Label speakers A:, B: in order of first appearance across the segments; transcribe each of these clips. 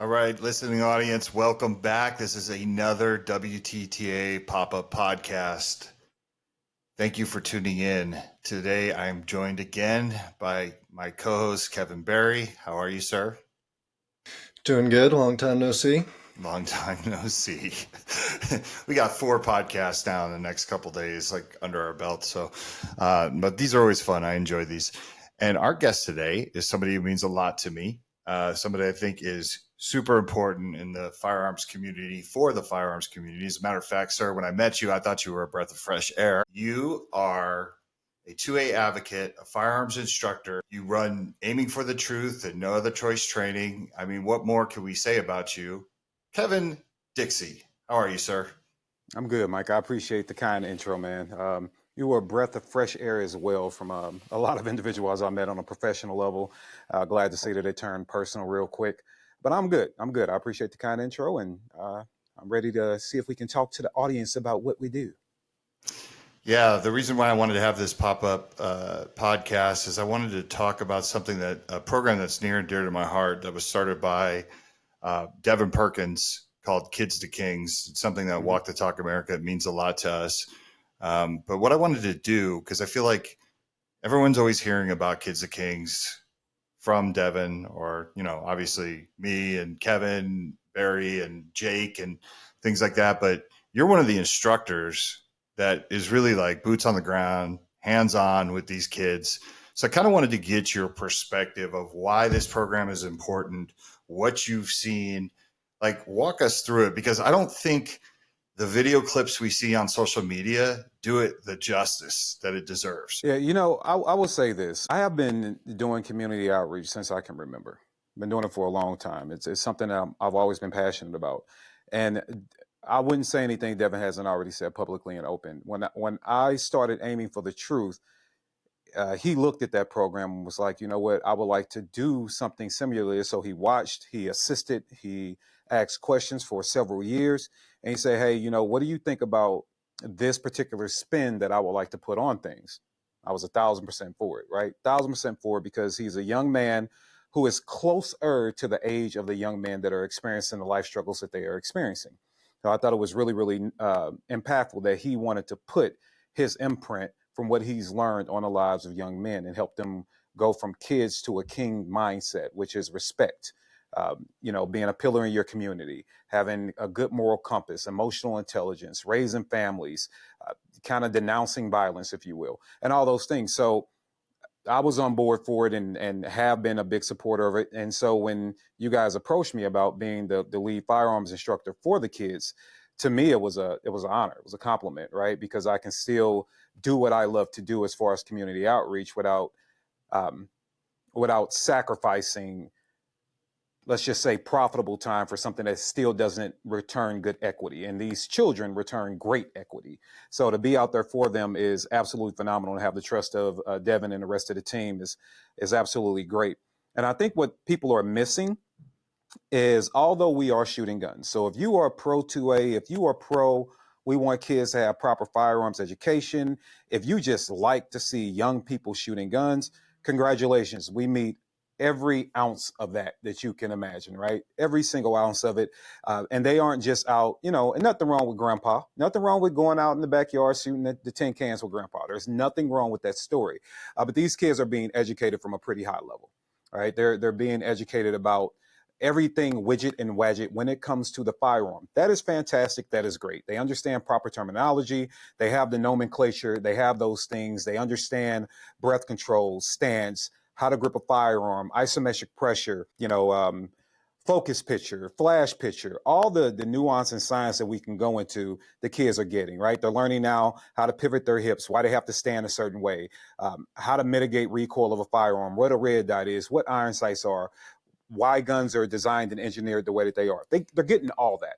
A: All right, listening audience, welcome back. This is another WTTA pop-up podcast. Thank you for tuning in. Today I'm joined again by my co-host Kevin Barry. How are you, sir?
B: Doing good. Long time no see.
A: Long time no see. We got 4 podcasts now in the next couple days, like under our belt. But these are always fun. I enjoy these. And our guest today is somebody who means a lot to me. Somebody I think is super important in the firearms community, for the firearms community. As a matter of fact, sir, when I met you, I thought you were a breath of fresh air. You are a 2A advocate, a firearms instructor. You run Aiming for the Truth and No Other Choice training. I mean, what more can we say about you? Kevin Dixie, how are you, sir?
C: I'm good, Mike. I appreciate the kind intro, man. You were a breath of fresh air as well from a lot of individuals I met on a professional level. Glad to see that it turned personal real quick. But I'm good. I'm good. I appreciate the kind intro, and I'm ready to see if we can talk to the audience about what we do.
A: Yeah, the reason why I wanted to have this pop-up podcast is I wanted to talk about a program that's near and dear to my heart that was started by Devin Perkins called Kids to Kings. It's something that Walk the Talk America means a lot to us. But what I wanted to do, because I feel like everyone's always hearing about Kids to Kings from Devin, or, obviously me and Kevin, Barry and Jake and things like that. But you're one of the instructors that is really like boots on the ground, hands on with these kids. So I kind of wanted to get your perspective of why this program is important, what you've seen, like walk us through it, because I don't think the video clips we see on social media do it the justice that it deserves.
C: Yeah, I will say this. I have been doing community outreach since I can remember. Been doing it for a long time. It's something that I've always been passionate about. And I wouldn't say anything Devin hasn't already said publicly and open. When I started Aiming for the Truth, he looked at that program and was like, you know what, I would like to do something similar. So he watched, he assisted, he asked questions for several years. And he said, hey, what do you think about this particular spin that I would like to put on things? I was 1,000% for it, right? 1,000% for it, because he's a young man who is closer to the age of the young men that are experiencing the life struggles that they are experiencing. So I thought it was really, really impactful that he wanted to put his imprint from what he's learned on the lives of young men and help them go from kids to a king mindset, which is respect. Being a pillar in your community, having a good moral compass, emotional intelligence, raising families, kind of denouncing violence, if you will, and all those things. So I was on board for it and have been a big supporter of it. And so when you guys approached me about being the lead firearms instructor for the kids, to me, it was an honor. It was a compliment, right? Because I can still do what I love to do as far as community outreach without sacrificing, let's just say, profitable time for something that still doesn't return good equity. And these children return great equity. So to be out there for them is absolutely phenomenal. And have the trust of Devin and the rest of the team is absolutely great. And I think what people are missing is, although we are shooting guns, so if you are pro 2A, if you are pro, we want kids to have proper firearms education, if you just like to see young people shooting guns, congratulations. We meet every ounce of that you can imagine, right? Every single ounce of it. And they aren't just out, and nothing wrong with grandpa, nothing wrong with going out in the backyard shooting the tin cans with grandpa. There's nothing wrong with that story. But these kids are being educated from a pretty high level, right? They're being educated about everything widget and wadget when it comes to the firearm. That is fantastic. That is great. They understand proper terminology. They have the nomenclature. They have those things. They understand breath control, stance, how to grip a firearm, isometric pressure, focus picture, flash picture, all the nuance and science that we can go into, the kids are getting, right? They're learning now how to pivot their hips, why they have to stand a certain way, how to mitigate recoil of a firearm, what a red dot is, what iron sights are, why guns are designed and engineered the way that they are. They're getting all that.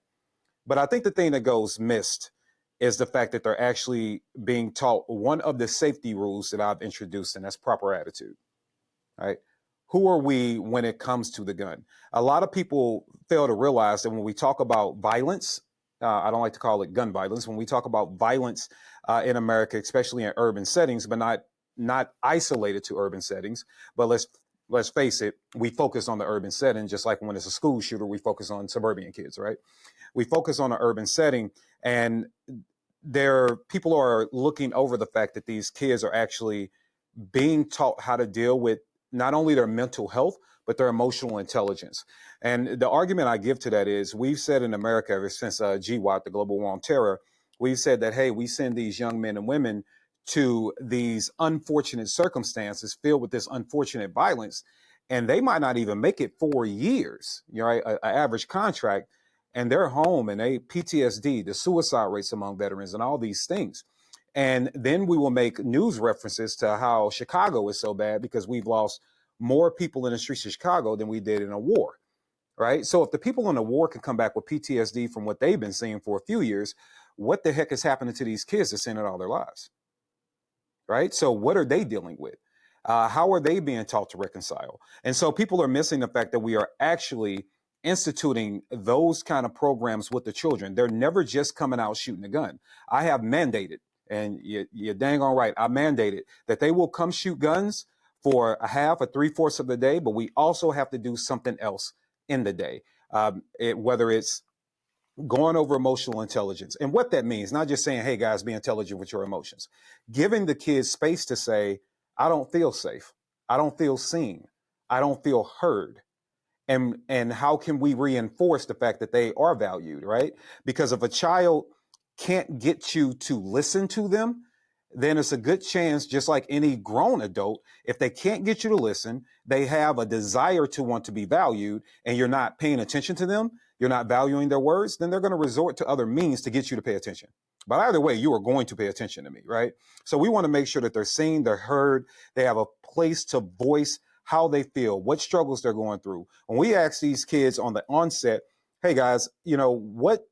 C: But I think the thing that goes missed is the fact that they're actually being taught one of the safety rules that I've introduced, and that's proper attitude, right? Who are we when it comes to the gun? A lot of people fail to realize that when we talk about violence, I don't like to call it gun violence, when we talk about violence in America, especially in urban settings, but not isolated to urban settings, but let's let's face it, we focus on the urban setting, just like when it's a school shooter, we focus on suburban kids, right? We focus on an urban setting, and people are looking over the fact that these kids are actually being taught how to deal with not only their mental health, but their emotional intelligence. And the argument I give to that is, we've said in America ever since GWAT, the Global War on Terror, we've said that, hey, we send these young men and women to these unfortunate circumstances filled with this unfortunate violence, and they might not even make it 4 years, right? An average contract, and they're home, and they PTSD, the suicide rates among veterans, and all these things. And then we will make news references to how Chicago is so bad because we've lost more people in the streets of Chicago than we did in a war, right? So if the people in the war can come back with PTSD from what they've been seeing for a few years, what the heck is happening to these kids that's seen it all their lives, right? So what are they dealing with? How are they being taught to reconcile? And so people are missing the fact that we are actually instituting those kind of programs with the children. They're never just coming out shooting a gun. I have mandated, and you're dang on right, I mandated that they will come shoot guns for a half or 3/4 of the day, but we also have to do something else in the day. Whether it's going over emotional intelligence and what that means, not just saying, hey guys, be intelligent with your emotions, giving the kids space to say, I don't feel safe, I don't feel seen, I don't feel heard. And how can we reinforce the fact that they are valued, right? Because if a child can't get you to listen to them, then it's a good chance, just like any grown adult, if they can't get you to listen, they have a desire to want to be valued, and you're not paying attention to them, you're not valuing their words, then they're going to resort to other means to get you to pay attention. But either way, you are going to pay attention to me, right? So we want to make sure that they're seen, they're heard, they have a place to voice how they feel, what struggles they're going through. When we ask these kids on the onset, hey guys, what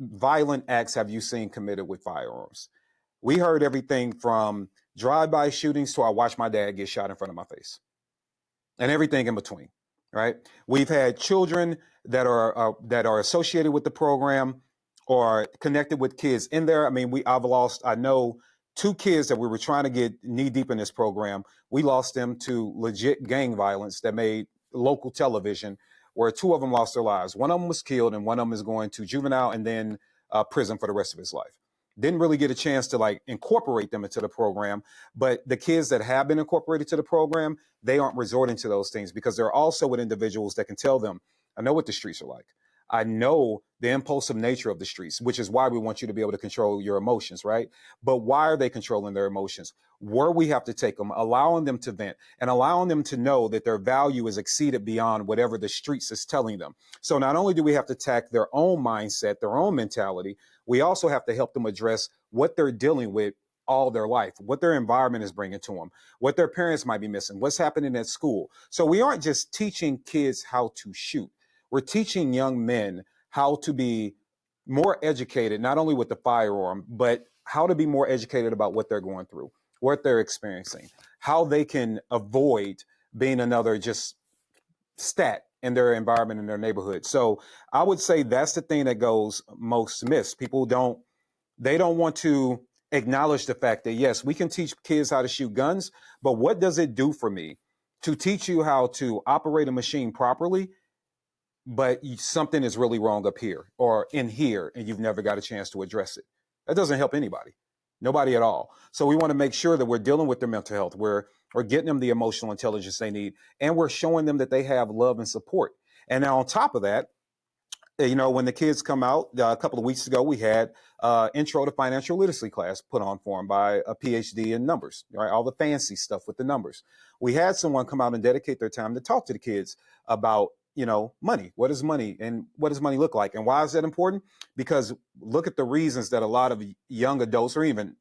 C: violent acts have you seen committed with firearms? We heard everything from drive-by shootings to I watched my dad get shot in front of my face, and everything in between, right? We've had children that are associated with the program or connected with kids in there. I mean, I know 2 kids that we were trying to get knee deep in this program. We lost them to legit gang violence that made local television, where 2 of them lost their lives. One of them was killed, and one of them is going to juvenile and then prison for the rest of his life. Didn't really get a chance to incorporate them into the program, but the kids that have been incorporated to the program, they aren't resorting to those things because they're also with individuals that can tell them, I know what the streets are like. I know the impulsive nature of the streets, which is why we want you to be able to control your emotions, right? But why are they controlling their emotions? Where we have to take them, allowing them to vent and allowing them to know that their value is exceeded beyond whatever the streets is telling them. So not only do we have to attack their own mindset, their own mentality, we also have to help them address what they're dealing with all their life, what their environment is bringing to them, what their parents might be missing, what's happening at school. So we aren't just teaching kids how to shoot. We're teaching young men how to be more educated, not only with the firearm, but how to be more educated about what they're going through, what they're experiencing, how they can avoid being another just stat in their environment, in their neighborhood. So I would say that's the thing that goes most missed. They don't want to acknowledge the fact that, yes, we can teach kids how to shoot guns, but what does it do for me to teach you how to operate a machine properly, but something is really wrong up here or in here, and you've never got a chance to address it? That doesn't help anybody, nobody at all. So we want to make sure that we're dealing with their mental health. We're getting them the emotional intelligence they need, and we're showing them that they have love and support. And now on top of that, when the kids come out, a couple of weeks ago, we had intro to financial literacy class put on for them by a PhD in numbers, right? All the fancy stuff with the numbers. We had someone come out and dedicate their time to talk to the kids about, money. What is money, and what does money look like? And why is that important? Because look at the reasons that a lot of young adults, or even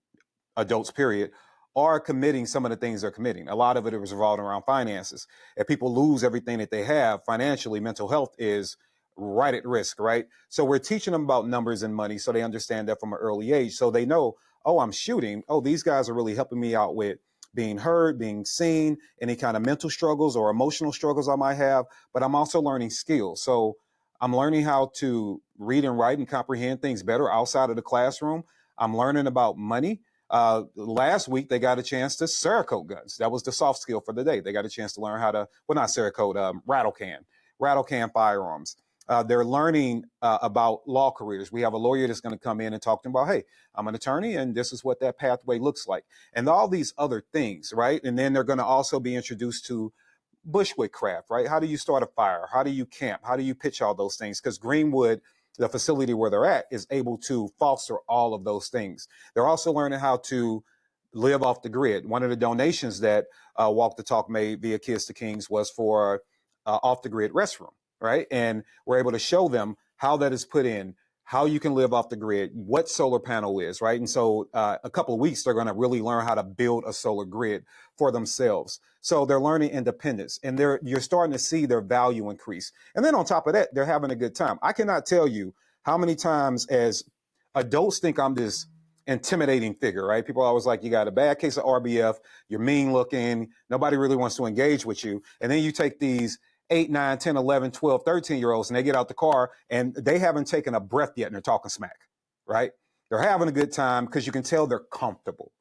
C: adults, period, are committing some of the things they're committing. A lot of it is revolving around finances. If people lose everything that they have financially, mental health is right at risk, right? So we're teaching them about numbers and money so they understand that from an early age. So they know, oh, I'm shooting. Oh, these guys are really helping me out with being heard, being seen, any kind of mental struggles or emotional struggles I might have, but I'm also learning skills. So I'm learning how to read and write and comprehend things better outside of the classroom. I'm learning about money. Last week, they got a chance to Cerakote guns. That was the soft skill for the day. They got a chance to learn how to, well, not Cerakote, rattle can firearms. They're learning about law careers. We have a lawyer that's going to come in and talk to them about, hey, I'm an attorney and this is what that pathway looks like. And all these other things, right? And then they're going to also be introduced to bushwick craft, right? How do you start a fire? How do you camp? How do you pitch all those things? Because Greenwood, the facility where they're at, is able to foster all of those things. They're also learning how to live off the grid. One of the donations that Walk the Talk made via Kids to Kings was for off the grid restroom, right? And we're able to show them how that is put in, how you can live off the grid, what solar panel is, right? And so a couple of weeks, they're going to really learn how to build a solar grid for themselves. So they're learning independence, and you're starting to see their value increase. And then on top of that, they're having a good time. I cannot tell you how many times as adults think I'm this intimidating figure, right? People are always like, you got a bad case of RBF, you're mean looking, nobody really wants to engage with you. And then you take these 8, 9, 10, 11, 12, 13-year-olds, and they get out the car and they haven't taken a breath yet and they're talking smack, right? They're having a good time because you can tell they're comfortable.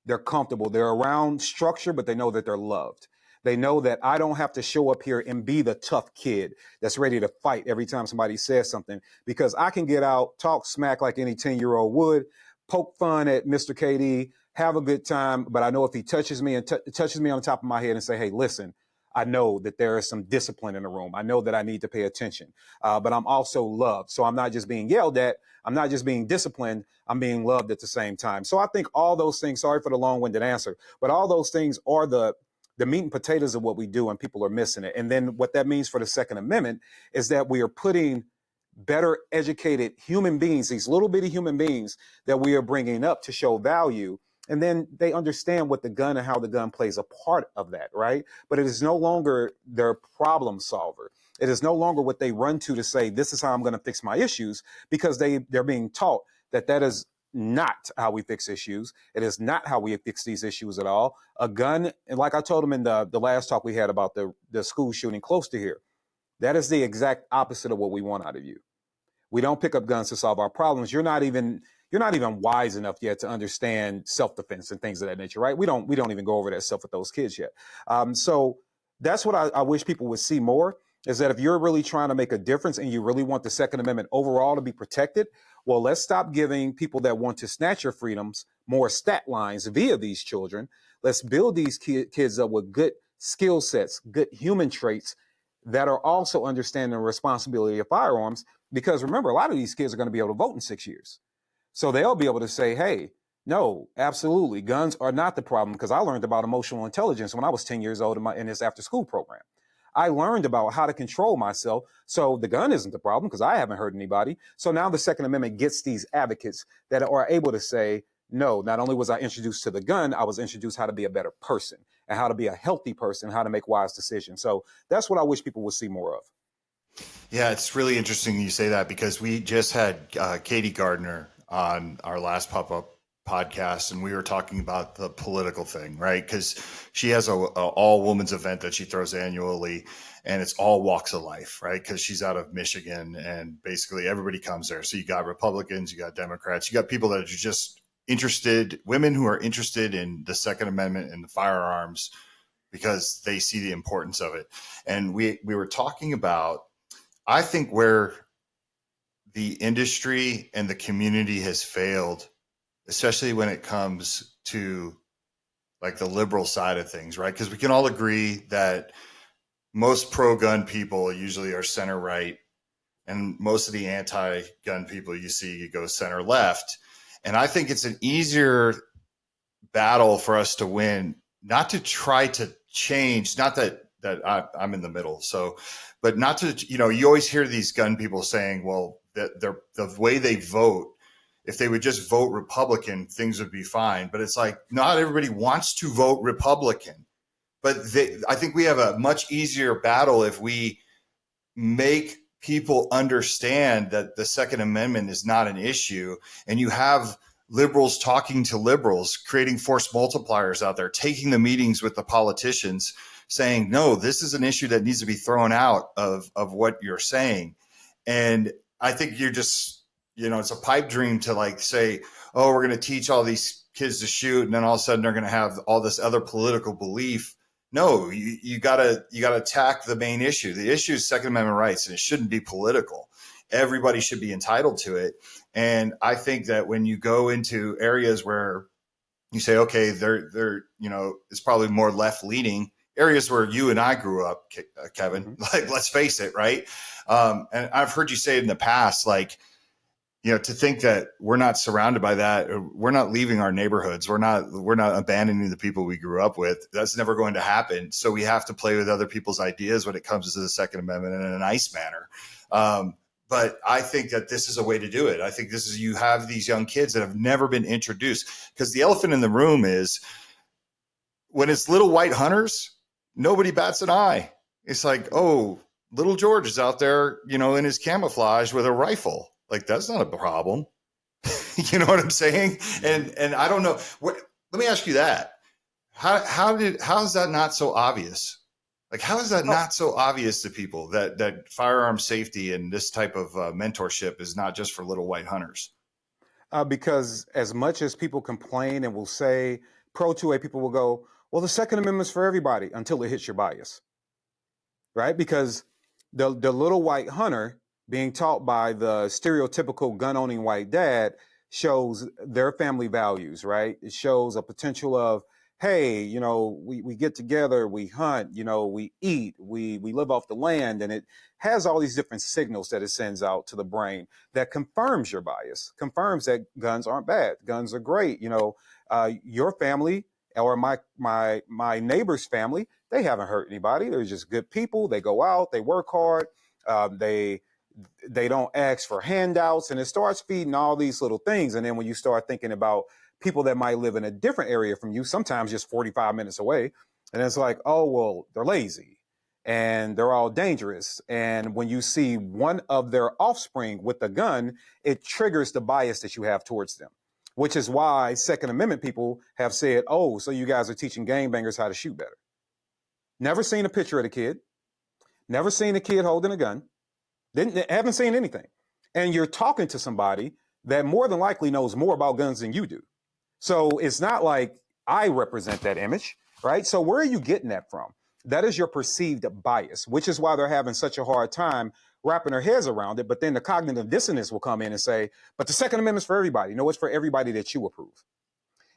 C: They're comfortable. They're around structure, but they know that they're loved. They know that I don't have to show up here and be the tough kid that's ready to fight every time somebody says something, because I can get out, talk smack like any 10-year-old would, poke fun at Mr. KD, have a good time. But I know if he touches me and touches me on the top of my head and say, hey, listen, I know that there is some discipline in the room. I know that I need to pay attention, but I'm also loved. So I'm not just being yelled at. I'm not just being disciplined. I'm being loved at the same time. So I think all those things, sorry for the long-winded answer, but all those things are the meat and potatoes of what we do, and people are missing it. And then what that means for the Second Amendment is that we are putting better educated human beings, these little bitty human beings that we are bringing up to show value. And then they understand what the gun and how the gun plays a part of that, right? But it is no longer their problem solver. It is no longer what they run to say, this is how I'm going to fix my issues, because they're being taught that is not how we fix issues. It is not how we fix these issues at all. A gun, and like I told them in the last talk we had about the school shooting close to here, that is the exact opposite of what we want out of you. We don't pick up guns to solve our problems. You're not even wise enough yet to understand self-defense and things of that nature, right? We don't even go over that stuff with those kids yet. So that's what I wish people would see more, is that if you're really trying to make a difference and you really want the Second Amendment overall to be protected, well, let's stop giving people that want to snatch your freedoms more stat lines via these children. Let's build these kids up with good skill sets, good human traits that are also understanding the responsibility of firearms. Because remember, a lot of these kids are going to be able to vote in 6 years. So they'll be able to say, hey, no, absolutely, guns are not the problem, because I learned about emotional intelligence when I was 10 years old in this after school program. I learned about how to control myself. So the gun isn't the problem because I haven't hurt anybody. So now the Second Amendment gets these advocates that are able to say, no, not only was I introduced to the gun, I was introduced how to be a better person and how to be a healthy person, how to make wise decisions. So that's what I wish people would see more of.
A: Yeah, it's really interesting you say that, because we just had Katie Gardner on our last pop-up podcast, and we were talking about the political thing, right? Because she has a all women's event that she throws annually, and it's all walks of life, right? Because she's out of Michigan, and basically everybody comes there. So you got Republicans, you got Democrats, you got people that are just interested, women who are interested in the Second Amendment and the firearms because they see the importance of it. And we were talking about, I think, where the industry and the community has failed, especially when it comes to like the liberal side of things, right? Because we can all agree that most pro-gun people usually are center right, and most of the anti-gun people you see go center left. And I think it's an easier battle for us to win, not to try to change, not that I'm in the middle. So, but not to, you always hear these gun people saying, well, that the way they vote, if they would just vote Republican, things would be fine. But it's like, not everybody wants to vote Republican. But I think we have a much easier battle if we make people understand that the Second Amendment is not an issue, and you have liberals talking to liberals, creating force multipliers out there, taking the meetings with the politicians, saying, no, this is an issue that needs to be thrown out of what you're saying. And I think you're just, it's a pipe dream to like say, oh, we're going to teach all these kids to shoot, and then all of a sudden they're going to have all this other political belief. No, you gotta attack the main issue. The issue is Second Amendment rights, and it shouldn't be political. Everybody should be entitled to it. And I think that when you go into areas where you say, okay, they're it's probably more left leaning, areas where you and I grew up, Kevin.
C: Mhm.
A: Like, let's face it, right? And I've heard you say it in the past, like, to think that we're not surrounded by that, we're not leaving our neighborhoods, we're not abandoning the people we grew up with. That's never going to happen. So we have to play with other people's ideas when it comes to the Second Amendment in a nice manner. But I think that this is a way to do it. I think this is, you have these young kids that have never been introduced, because the elephant in the room is when it's little white hunters, nobody bats an eye. It's like, oh, little George is out there, in his camouflage with a rifle. Like, that's not a problem. You know what I'm saying? And I don't know. Let me ask you that. How is that not so obvious? Like, how is that not so obvious to people that firearm safety and this type of mentorship is not just for little white hunters?
C: Because as much as people complain and will say pro 2A, people will go, well, the Second Amendment's for everybody until it hits your bias, right? Because the little white hunter being taught by the stereotypical gun-owning white dad shows their family values, right? It shows a potential of, hey, we get together, we hunt, we eat, we live off the land, and it has all these different signals that it sends out to the brain that confirms your bias, confirms that guns aren't bad, guns are great. Your family or my neighbor's family, they haven't hurt anybody. They're just good people. They go out, they work hard, they don't ask for handouts, and it starts feeding all these little things. And then when you start thinking about people that might live in a different area from you, sometimes just 45 minutes away, and it's like, oh, well, they're lazy and they're all dangerous. And when you see one of their offspring with a gun, it triggers the bias that you have towards them, which is why Second Amendment people have said, oh, so you guys are teaching gangbangers how to shoot better. Never seen a picture of the kid, never seen a kid holding a gun. Haven't seen anything. And you're talking to somebody that more than likely knows more about guns than you do. So it's not like I represent that image, right? So where are you getting that from? That is your perceived bias, which is why they're having such a hard time wrapping their heads around it. But then the cognitive dissonance will come in and say, but the Second Amendment's for everybody. No, it's for everybody that you approve.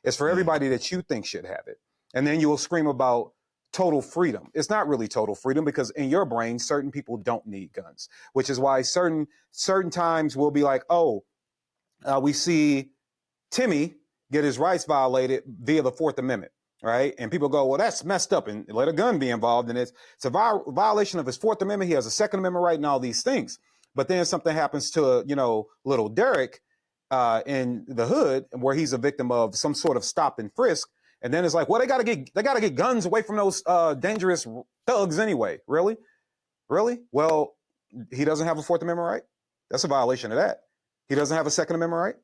C: It's for everybody that you think should have it. And then you will scream about total freedom. It's not really total freedom, because in your brain, certain people don't need guns, which is why certain times we'll be like, oh, we see Timmy get his rights violated via the Fourth Amendment, right? And people go, well, that's messed up, and let a gun be involved. And it's a violation of his Fourth Amendment. He has a Second Amendment right and all these things. But then something happens to, little Derek in the hood, where he's a victim of some sort of stop and frisk. And then it's like, well, they gotta get guns away from those dangerous thugs anyway. Really? Well, he doesn't have a Fourth Amendment right. That's a violation of that. He doesn't have a Second Amendment right,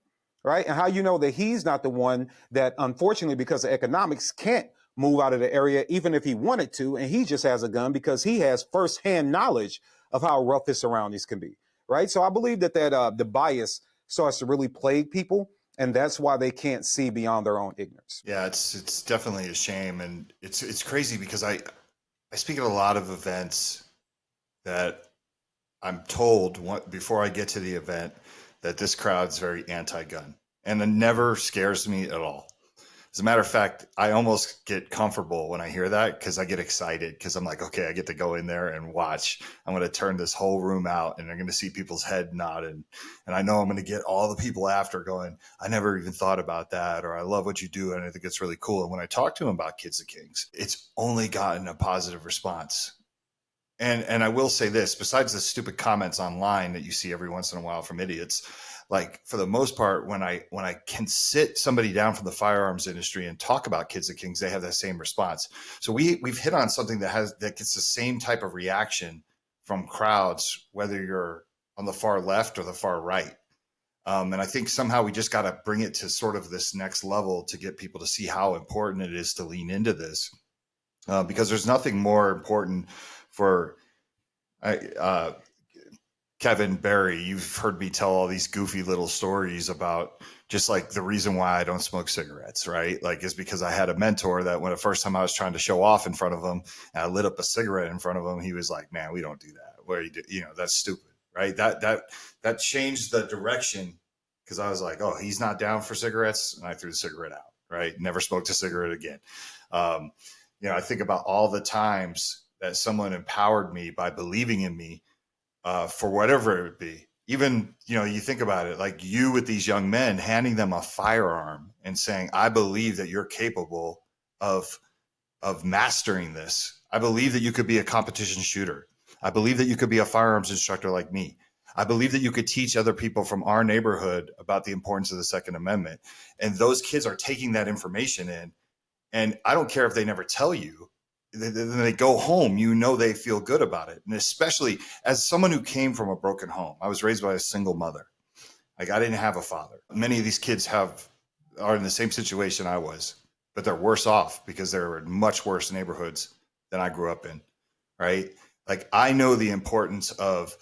C: right? And how you know that he's not the one that, unfortunately, because of economics, can't move out of the area even if he wanted to, and he just has a gun because he has firsthand knowledge of how rough his surroundings can be, right? So I believe that the bias starts to really plague people. And that's why they can't see beyond their own ignorance.
A: Yeah, it's definitely a shame, and it's crazy because I speak at a lot of events that I'm told before I get to the event that this crowd's very anti-gun, and it never scares me at all. As a matter of fact, I almost get comfortable when I hear that, because I get excited, because I'm like, okay, I get to go in there and watch. I'm going to turn this whole room out, and I'm going to see people's head nodding. And I know I'm going to get all the people after going, I never even thought about that, or I love what you do, and I think it's really cool. And when I talk to them about Kids of Kings, it's only gotten a positive response. And I will say this, besides the stupid comments online that you see every once in a while from idiots, like, for the most part, when I can sit somebody down from the firearms industry and talk about Kids of Kings, they have that same response. So we've hit on something that gets the same type of reaction from crowds, whether you're on the far left or the far right. And I think somehow we just got to bring it to sort of this next level to get people to see how important it is to lean into this, because there's nothing more important for Kevin Barry, you've heard me tell all these goofy little stories about just like the reason why I don't smoke cigarettes, right? Like, is because I had a mentor that when the first time I was trying to show off in front of him and I lit up a cigarette in front of him, he was like, man, we don't do that. What you do? That's stupid, right? That changed the direction because I was like, oh, he's not down for cigarettes. And I threw the cigarette out, right? Never smoked a cigarette again. Um, I think about all the times that someone empowered me by believing in me for whatever it would be. Even, you think about it, like you with these young men, handing them a firearm and saying, I believe that you're capable of mastering this. I believe that you could be a competition shooter. I believe that you could be a firearms instructor like me. I believe that you could teach other people from our neighborhood about the importance of the Second Amendment. And those kids are taking that information in. And I don't care if they never tell you, then they go home, they feel good about it. And especially as someone who came from a broken home, I was raised by a single mother. Like I didn't have a father. Many of these kids are in the same situation I was, but they're worse off because they're in much worse neighborhoods than I grew up in. Right. Like I know the importance of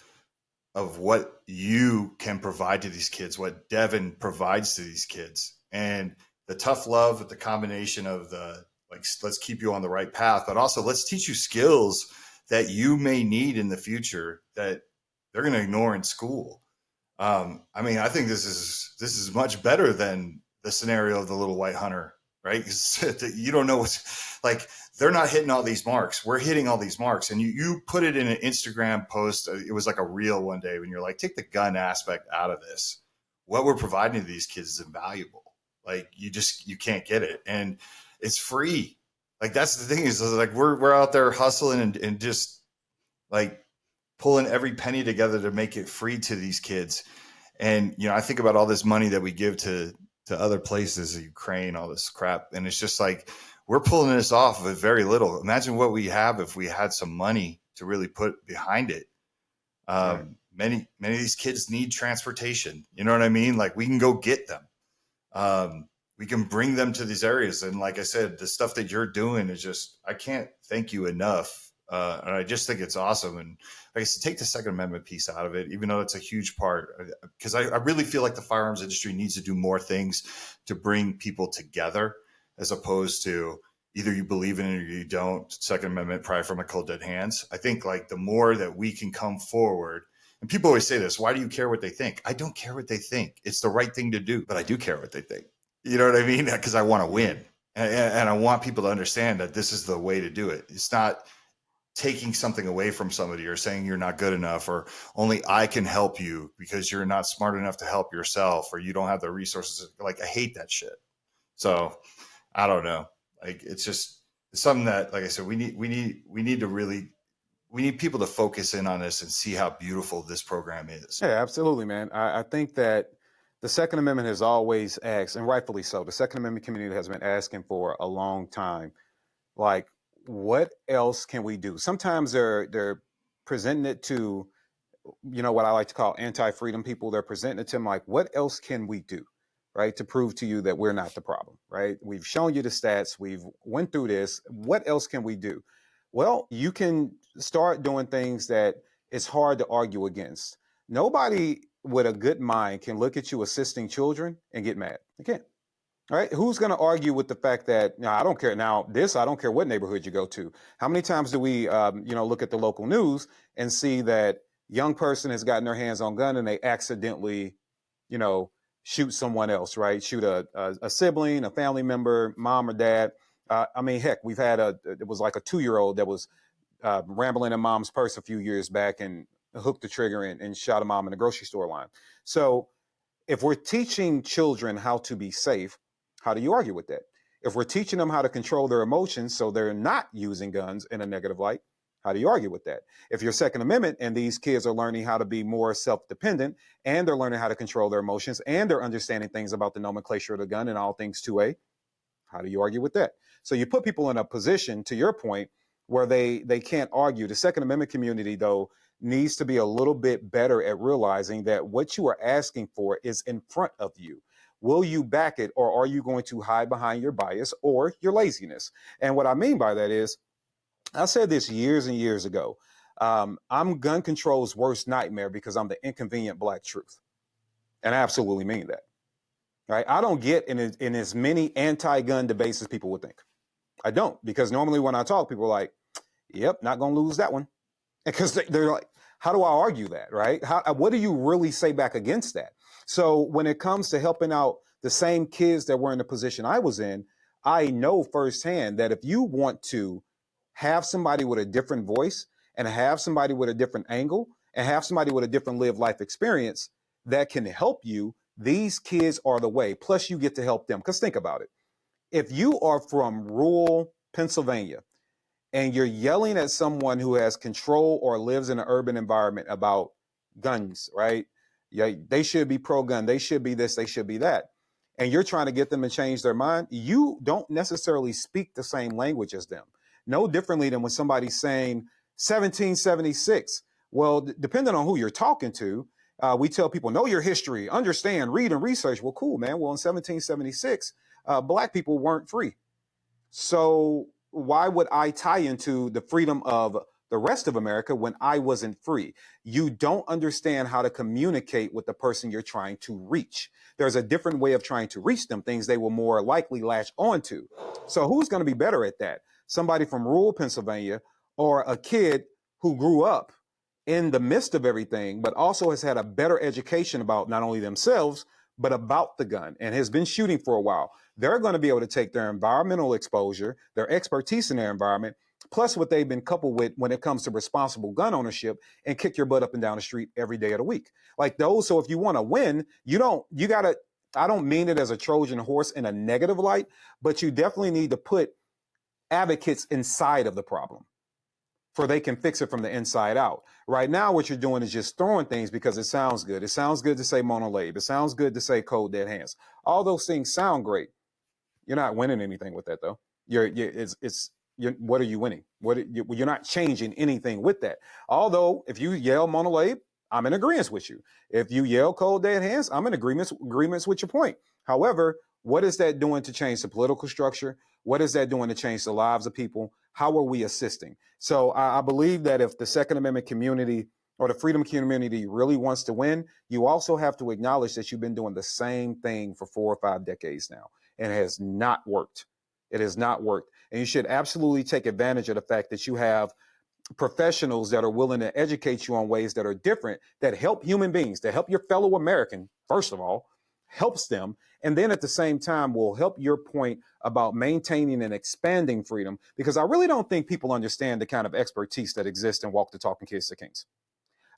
A: what you can provide to these kids, what Devin provides to these kids. And the tough love with the combination of let's keep you on the right path, but also let's teach you skills that you may need in the future that they're going to ignore in school. I think this is much better than the scenario of the little white hunter, right? You don't know what's like. They're not hitting all these marks. We're hitting all these marks. And you put it in an Instagram post. It was like a reel one day when you're like, take the gun aspect out of this. What we're providing to these kids is invaluable. Like you can't get it. And it's free. Like that's the thing is like, we're out there hustling and just like pulling every penny together to make it free to these kids. And, I think about all this money that we give to other places, Ukraine, all this crap. And it's just like, we're pulling this off with very little. Imagine what we have if we had some money to really put behind it.
C: Right.
A: Many of these kids need transportation. You know what I mean? Like we can go get them. We can bring them to these areas. And like I said, the stuff that you're doing is just, I can't thank you enough. And I just think it's awesome. And like I said, take the Second Amendment piece out of it, even though it's a huge part, because I really feel like the firearms industry needs to do more things to bring people together as opposed to either you believe in it or you don't. Second Amendment, probably from a cold dead hands. I think like the more that we can come forward, and people always say this, why do you care what they think? I don't care what they think. It's the right thing to do, but I do care what they think. You know what I mean? Because I want to win. And I want people to understand that this is the way to do it. It's not taking something away from somebody or saying you're not good enough or only I can help you because you're not smart enough to help yourself or you don't have the resources. Like I hate that shit. So I don't know. Like it's something that, like I said, we need people to focus in on this and see how beautiful this program is.
C: Yeah, absolutely, man. I think that the Second Amendment has always asked, and rightfully so, the Second Amendment community has been asking for a long time, like, what else can we do? Sometimes they're presenting it to, what I like to call anti-freedom people. They're presenting it to them like, what else can we do, right, to prove to you that we're not the problem, right? We've shown you the stats. We've went through this. What else can we do? Well, you can start doing things that it's hard to argue against. Nobody with a good mind can look at you assisting children and get mad. They can't. All right. Who's going to argue with the fact that I don't care now I don't care what neighborhood you go to. How many times do we, look at the local news and see that young person has gotten their hands on gun and they accidentally, shoot someone else, right? Shoot a sibling, a family member, mom or dad. Heck, we've had it was like a 2-year-old that was rambling in mom's purse a few years back and hooked the trigger and shot a mom in the grocery store line. So if we're teaching children how to be safe, how do you argue with that? If we're teaching them how to control their emotions so they're not using guns in a negative light, how do you argue with that? If you're Second Amendment and these kids are learning how to be more self-dependent and they're learning how to control their emotions and they're understanding things about the nomenclature of the gun and all things 2A, how do you argue with that? So you put people in a position, to your point, where they can't argue. The Second Amendment community, though, needs to be a little bit better at realizing that what you are asking for is in front of you. Will you back it, or are you going to hide behind your bias or your laziness? And what I mean by that is, I said this years and years ago. I'm gun control's worst nightmare because I'm the inconvenient Black truth. And I absolutely mean that. Right? I don't get in as many anti-gun debates as people would think. I don't, because normally when I talk, people are like, yep, not going to lose that one. Because they're like, how do I argue that, right? What do you really say back against that? So when it comes to helping out the same kids that were in the position I was in, I know firsthand that if you want to have somebody with a different voice and have somebody with a different angle and have somebody with a different lived life experience that can help you, these kids are the way. Plus, you get to help them. Because think about it. If you are from rural Pennsylvania and you're yelling at someone who has control or lives in an urban environment about guns, right? Yeah, they should be pro-gun. They should be this. They should be that. And you're trying to get them to change their mind. You don't necessarily speak the same language as them. No differently than when somebody's saying 1776. Well, depending on who you're talking to, we tell people, know your history, understand, read, and research. Well, cool, man. Well, in 1776, Black people weren't free. So why would I tie into the freedom of the rest of America when I wasn't free? You don't understand how to communicate with the person you're trying to reach. There's a different way of trying to reach them, things they will more likely latch onto. So who's going to be better at that? Somebody from rural Pennsylvania or a kid who grew up in the midst of everything, but also has had a better education about not only themselves, but about the gun and has been shooting for a while. They're going to be able to take their environmental exposure, their expertise in their environment, plus what they've been coupled with when it comes to responsible gun ownership, and kick your butt up and down the street every day of the week. Like those. So if you want to win, you gotta, I don't mean it as a Trojan horse in a negative light, but you definitely need to put advocates inside of the problem for they can fix it from the inside out. Right now, what you're doing is just throwing things because it sounds good. It sounds good to say monolab. It sounds good to say cold dead hands. All those things sound great. You're not winning anything with that, though. What are you winning? You're not changing anything with that. Although, if you yell monolab, I'm in agreement with you. If you yell cold dead hands, I'm in agreements with your point. However, what is that doing to change the political structure? What is that doing to change the lives of people? How are we assisting? So I believe that if the Second Amendment community or the freedom community really wants to win, you also have to acknowledge that you've been doing the same thing for 4 or 5 decades now, and it has not worked. It has not worked. And you should absolutely take advantage of the fact that you have professionals that are willing to educate you on ways that are different, that help human beings, that help your fellow American, first of all, helps them. And then at the same time will help your point about maintaining and expanding freedom, because I really don't think people understand the kind of expertise that exists in Walk the Talk and Kids to Kings.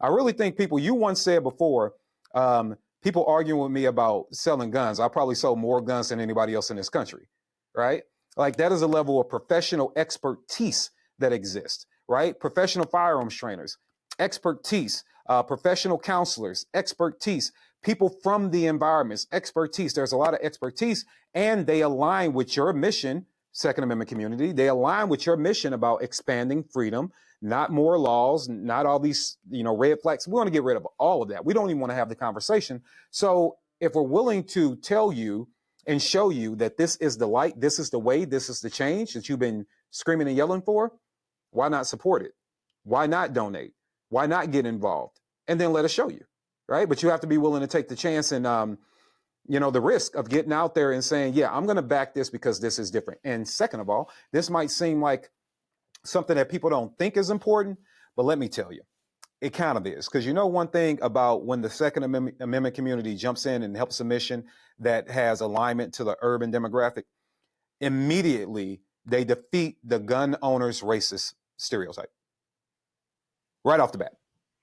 C: I really think people, you once said before, people arguing with me about selling guns. I probably sold more guns than anybody else in this country, right? Like that is a level of professional expertise that exists, right? Professional firearms trainers, expertise, professional counselors, expertise, people from the environments, expertise. There's a lot of expertise, and they align with your mission, Second Amendment community. They align with your mission about expanding freedom, not more laws, not all these, red flags. We want to get rid of all of that. We don't even want to have the conversation. So if we're willing to tell you and show you that this is the light, this is the way, this is the change that you've been screaming and yelling for, why not support it? Why not donate? Why not get involved? And then let us show you, right? But you have to be willing to take the chance and, the risk of getting out there and saying, yeah, I'm going to back this because this is different. And second of all, this might seem like something that people don't think is important, but let me tell you, it kind of is. Because one thing about when the Second Amendment community jumps in and helps a mission that has alignment to the urban demographic, immediately they defeat the gun owner's racist stereotype right off the bat.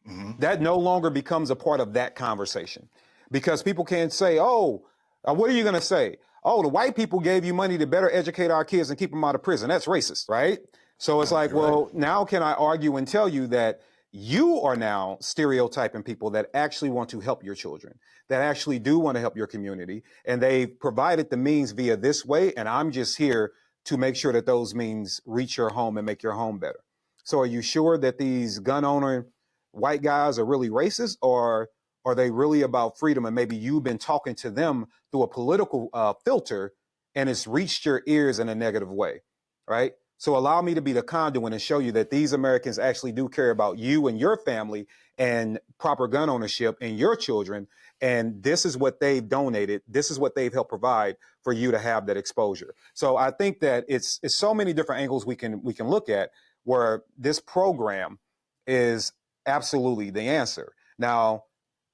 C: Mm-hmm. That no longer becomes a part of that conversation, because people can't say, what are you going to say? Oh, the white people gave you money to better educate our kids and keep them out of prison. That's racist, right? So it's like, well, now can I argue and tell you that you are now stereotyping people that actually want to help your children, that actually do want to help your community, and they've provided the means via this way, and I'm just here to make sure that those means reach your home and make your home better. So are you sure that these gun owner white guys are really racist, or are they really about freedom? And maybe you've been talking to them through a political filter and it's reached your ears in a negative way, right? So allow me to be the conduit and show you that these Americans actually do care about you and your family and proper gun ownership and your children. And this is what they've donated. This is what they've helped provide for you to have that exposure. So I think that it's so many different angles we can look at where this program is absolutely the answer. Now,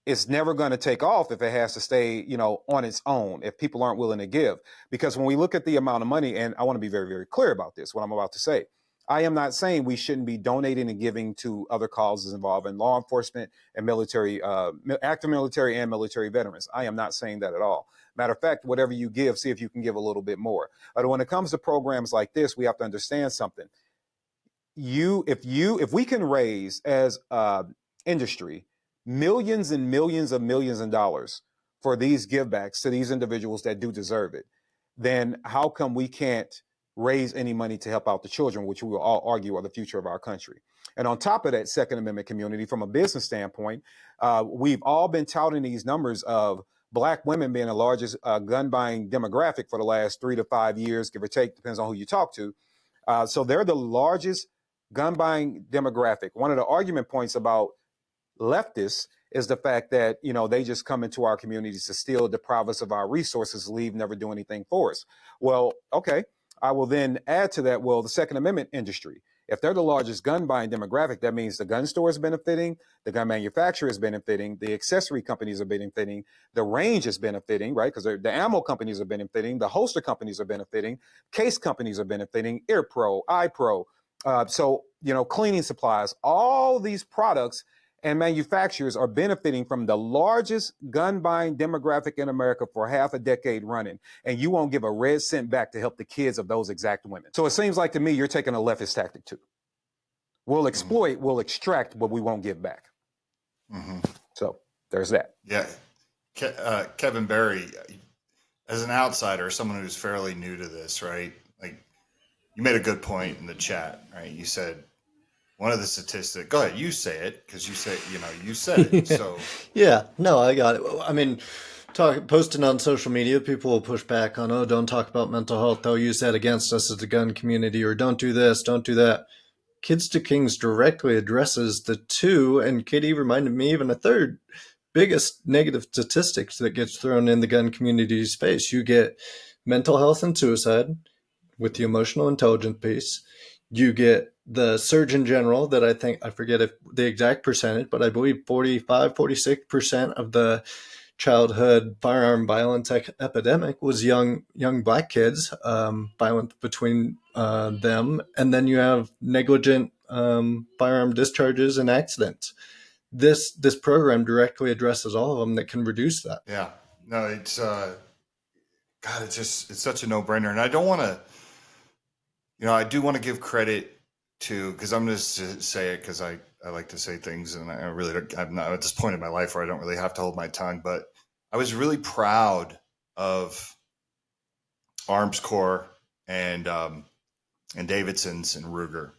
C: it's never going to take off if it has to stay, on its own, if people aren't willing to give. Because when we look at the amount of money, and I want to be very, very clear about this, what I'm about to say, I am not saying we shouldn't be donating and giving to other causes involving law enforcement and military, active military and military veterans. I am not saying that at all. Matter of fact, whatever you give, see if you can give a little bit more. But when it comes to programs like this, we have to understand something. If we can raise as industry millions and millions of dollars for these givebacks to these individuals that do deserve it, then how come we can't raise any money to help out the children, which we will all argue are the future of our country? And on top of that, Second Amendment community, from a business standpoint, we've all been touting these numbers of Black women being the largest gun buying demographic for the last 3 to 5 years, give or take, depends on who you talk to. So they're the largest gun buying demographic. One of the argument points about leftists is the fact that, they just come into our communities to steal, deprive us of our resources, leave, never do anything for us. Well, okay. I will then add to that, the Second Amendment industry, if they're the largest gun buying demographic, that means the gun store is benefiting, the gun manufacturer is benefiting, the accessory companies are benefiting, the range is benefiting, right? Because the ammo companies are benefiting, the holster companies are benefiting, case companies are benefiting, EarPro, iPro. So, cleaning supplies, all these products and manufacturers are benefiting from the largest gun buying demographic in America for half a decade running. And you won't give a red cent back to help the kids of those exact women. So it seems like to me, you're taking a leftist tactic too. We'll exploit, we'll extract, but we won't give back.
A: Mm-hmm.
C: So there's that.
A: Yeah. Kevin Barry, as an outsider, someone who's fairly new to this, right? Like, you made a good point in the chat, right? You said, one of the statistics, go ahead, you say it, because you said it. So
B: Yeah, no, I got it. I mean, posting on social media, people will push back on, oh, don't talk about mental health. They'll use that against us as a gun community, or don't do this, don't do that. Kids to Kings directly addresses the two, and Katie reminded me even a third biggest negative statistics that gets thrown in the gun community's face. You get mental health and suicide with the emotional intelligence piece. You get the Surgeon General that I forget if the exact percentage, but I believe 45, 46% of the childhood firearm violence epidemic was young Black kids, violence between them. And then you have negligent firearm discharges and accidents. This program directly addresses all of them that can reduce that.
A: Yeah, no, it's God, it's such a no-brainer. And I don't want to, I do want to give credit to, because I'm going to say it because I like to say things, and I really don't, I'm not at this point in my life where I don't really have to hold my tongue, but I was really proud of Arms Corps and Davidson's and Ruger,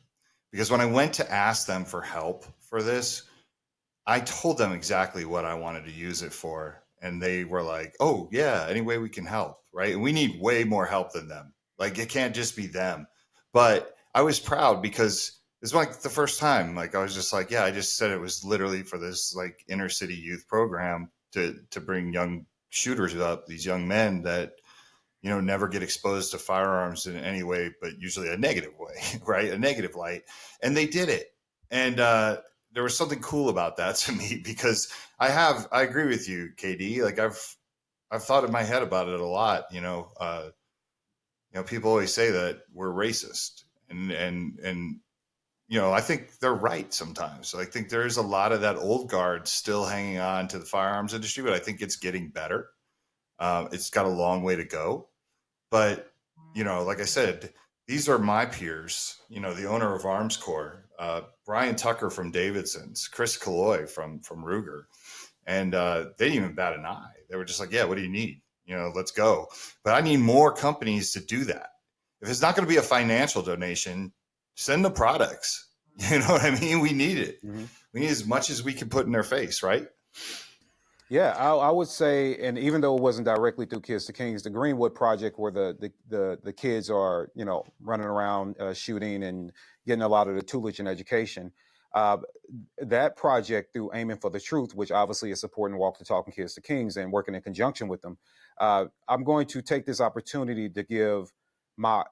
A: because when I went to ask them for help for this, I told them exactly what I wanted to use it for. And they were like, oh, yeah, any way we can help, right? And we need way more help than them. Like, it can't just be them. But I was proud because it's like the first time, like, I was just like, yeah, I just said it was literally for this, like, inner city youth program to bring young shooters up, these young men that, never get exposed to firearms in any way, but usually a negative way, right? A negative light. And they did it. And, there was something cool about that to me, because I agree with you, KD. Like, I've thought in my head about it a lot. People always say that we're racist, and I think they're right sometimes. I think there is a lot of that old guard still hanging on to the firearms industry, but I think it's getting better. It's got a long way to go, but like I said, these are my peers. The owner of Arms Corps, Brian Tucker from Davidson's, Chris Kalloy from Ruger, and they didn't even bat an eye. They were just like, yeah, what do you need? Let's go. But I need more companies to do that. If it's not going to be a financial donation, send the products. You know what I mean? We need it. Mm-hmm. We need as much as we can put in their face, right?
C: Yeah, I would say, and even though it wasn't directly through Kids to Kings, the Greenwood Project, where the kids are, running around shooting and getting a lot of the tutelage and education, uh, that project through Aiming for the Truth, which obviously is supporting Walk the Talk and Kids to Kings and working in conjunction with them, I'm going to take this opportunity to give my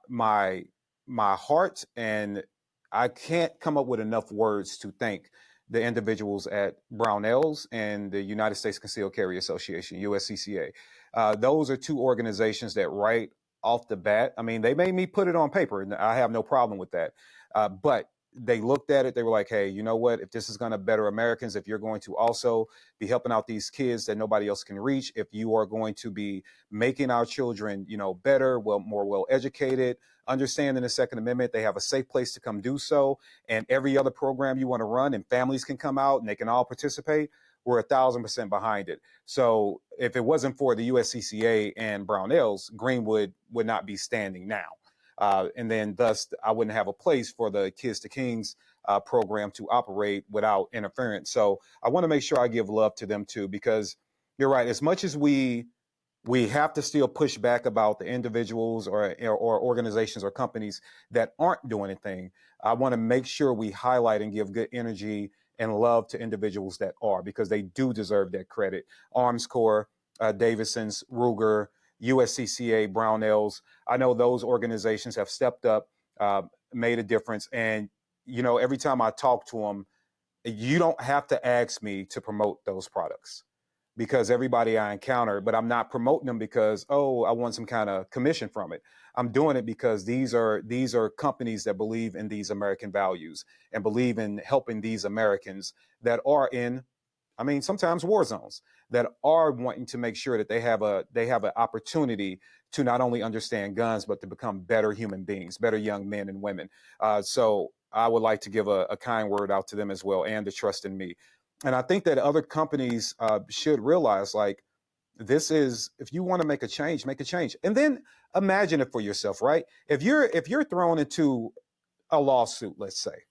C: heart, and I can't come up with enough words to thank the individuals at Brownells and the United States Concealed Carry Association, USCCA. Those are two organizations that right off the bat, I mean, they made me put it on paper, and I have no problem with that. But they looked at it, they were like, hey, you know what? If this is going to better Americans, if you're going to also be helping out these kids that nobody else can reach, if you are going to be making our children, better, more well educated, understanding the Second Amendment, they have a safe place to come do so, and every other program you want to run and families can come out and they can all participate, we're 1,000% behind it. So if it wasn't for the USCCA and Brownells, Greenwood would not be standing now. And then thus I wouldn't have a place for the Kids to Kings program to operate without interference. So I want to make sure I give love to them too, because you're right. As much as we have to still push back about the individuals or organizations or companies that aren't doing anything, I want to make sure we highlight and give good energy and love to individuals that are, because they do deserve that credit. Arms Corps, Davidson's, Ruger, USCCA, Brownells. I know those organizations have stepped up, made a difference. And, every time I talk to them, you don't have to ask me to promote those products, because everybody I encounter, but I'm not promoting them because, oh, I want some kind of commission from it. I'm doing it because these are companies that believe in these American values and believe in helping these Americans that are in, I mean, sometimes war zones, that are wanting to make sure that they have an opportunity to not only understand guns, but to become better human beings, better young men and women. So I would like to give a kind word out to them as well, and to trust in me. And I think that other companies should realize, like, this is, if you want to make a change, make a change. And then imagine it for yourself, right? If you're thrown into a lawsuit, let's say,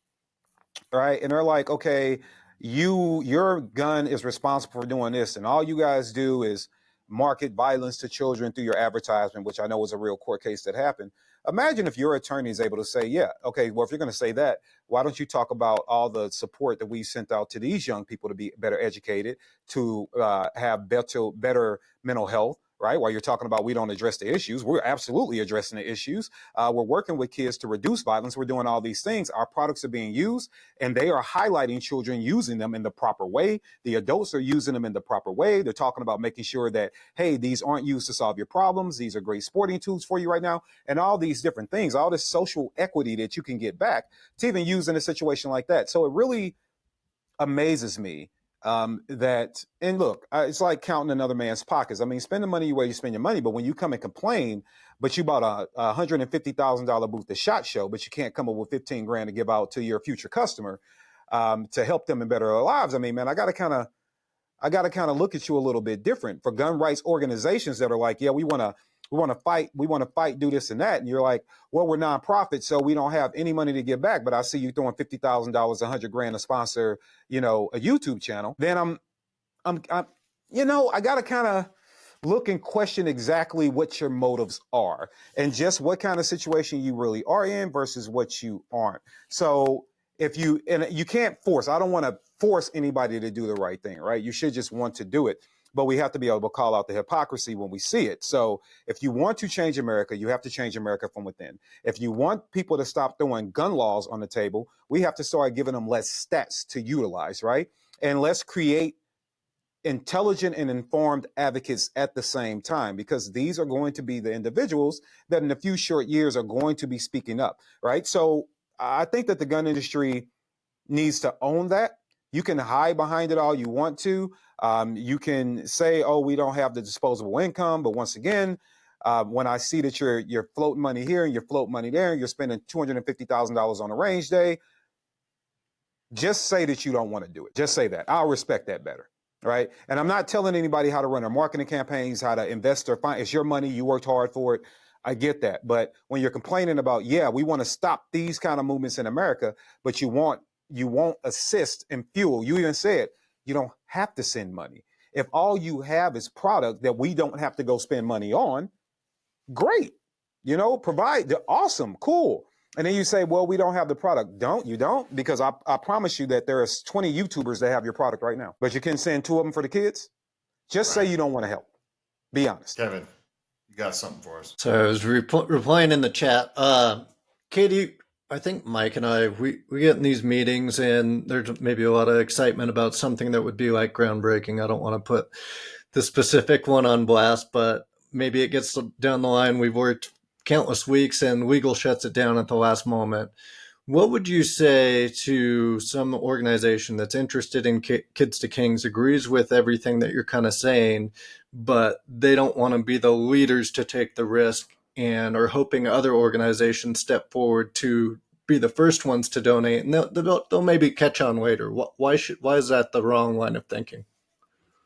C: right? And they're like, okay, your gun is responsible for doing this, and all you guys do is market violence to children through your advertisement, which I know was a real court case that happened. Imagine if your attorney is able to say, yeah, okay, well, if you're going to say that, why don't you talk about all the support that we sent out to these young people to be better educated, to have better mental health, right? While you're talking about we don't address the issues, we're absolutely addressing the issues. We're working with kids to reduce violence. We're doing all these things. Our products are being used, and they are highlighting children using them in the proper way. The adults are using them in the proper way. They're talking about making sure that, hey, these aren't used to solve your problems. These are great sporting tools for you right now. And all these different things, all this social equity that you can get back to even use in a situation like that. So it really amazes me that, and look, it's like counting another man's pockets. I mean, spend the money where you spend your money, but when you come and complain, but you bought a $150,000 booth at SHOT Show, but you can't come up with 15 grand to give out to your future customer to help them and better their lives. I mean, man, I got to kind of look at you a little bit different. For gun rights organizations that are like, yeah, we want to fight, do this and that. And you're like, well, we're nonprofit, so we don't have any money to give back. But I see you throwing $50,000, $100 grand to sponsor, a YouTube channel. Then I'm I got to kind of look and question exactly what your motives are, and just what kind of situation you really are in versus what you aren't. So and you can't force, I don't want to force anybody to do the right thing, right? You should just want to do it. But we have to be able to call out the hypocrisy when we see it. So if you want to change America, you have to change America from within. If you want people to stop throwing gun laws on the table, we have to start giving them less stats to utilize, right? And let's create intelligent and informed advocates at the same time, because these are going to be the individuals that in a few short years are going to be speaking up, right? So I think that the gun industry needs to own that. You can hide behind it all you want to. You can say, oh, we don't have the disposable income. But once again, when I see that you're floating money here and you're floating money there, and you're spending $250,000 on a range day, just say that you don't want to do it. Just say that. I'll respect that better. Right. And I'm not telling anybody how to run their marketing campaigns, how to invest their fund. It's your money. You worked hard for it. I get that. But when you're complaining about, yeah, we want to stop these kind of movements in America, but you won't assist and fuel. You even said you don't have to send money. If all you have is product that we don't have to go spend money on, great. Provide the awesome, cool. And then you say, well, we don't have the product. You don't? Because I promise you that there are 20 YouTubers that have your product right now, but you can send 2 of them for the kids. Just say
A: Right.
C: you don't want to help. Be honest.
A: Kevin, you got something for us?
B: So I was replying in the chat. Katie, I think Mike and I, we get in these meetings and there's maybe a lot of excitement about something that would be like groundbreaking. I don't want to put the specific one on blast, but maybe it gets down the line. We've worked countless weeks and Weagle shuts it down at the last moment. What would you say to some organization that's interested in Kids to Kings, agrees with everything that you're kind of saying, but they don't want to be the leaders to take the risk and are hoping other organizations step forward to be the first ones to donate, and they'll maybe catch on later? Why is that the wrong line of thinking?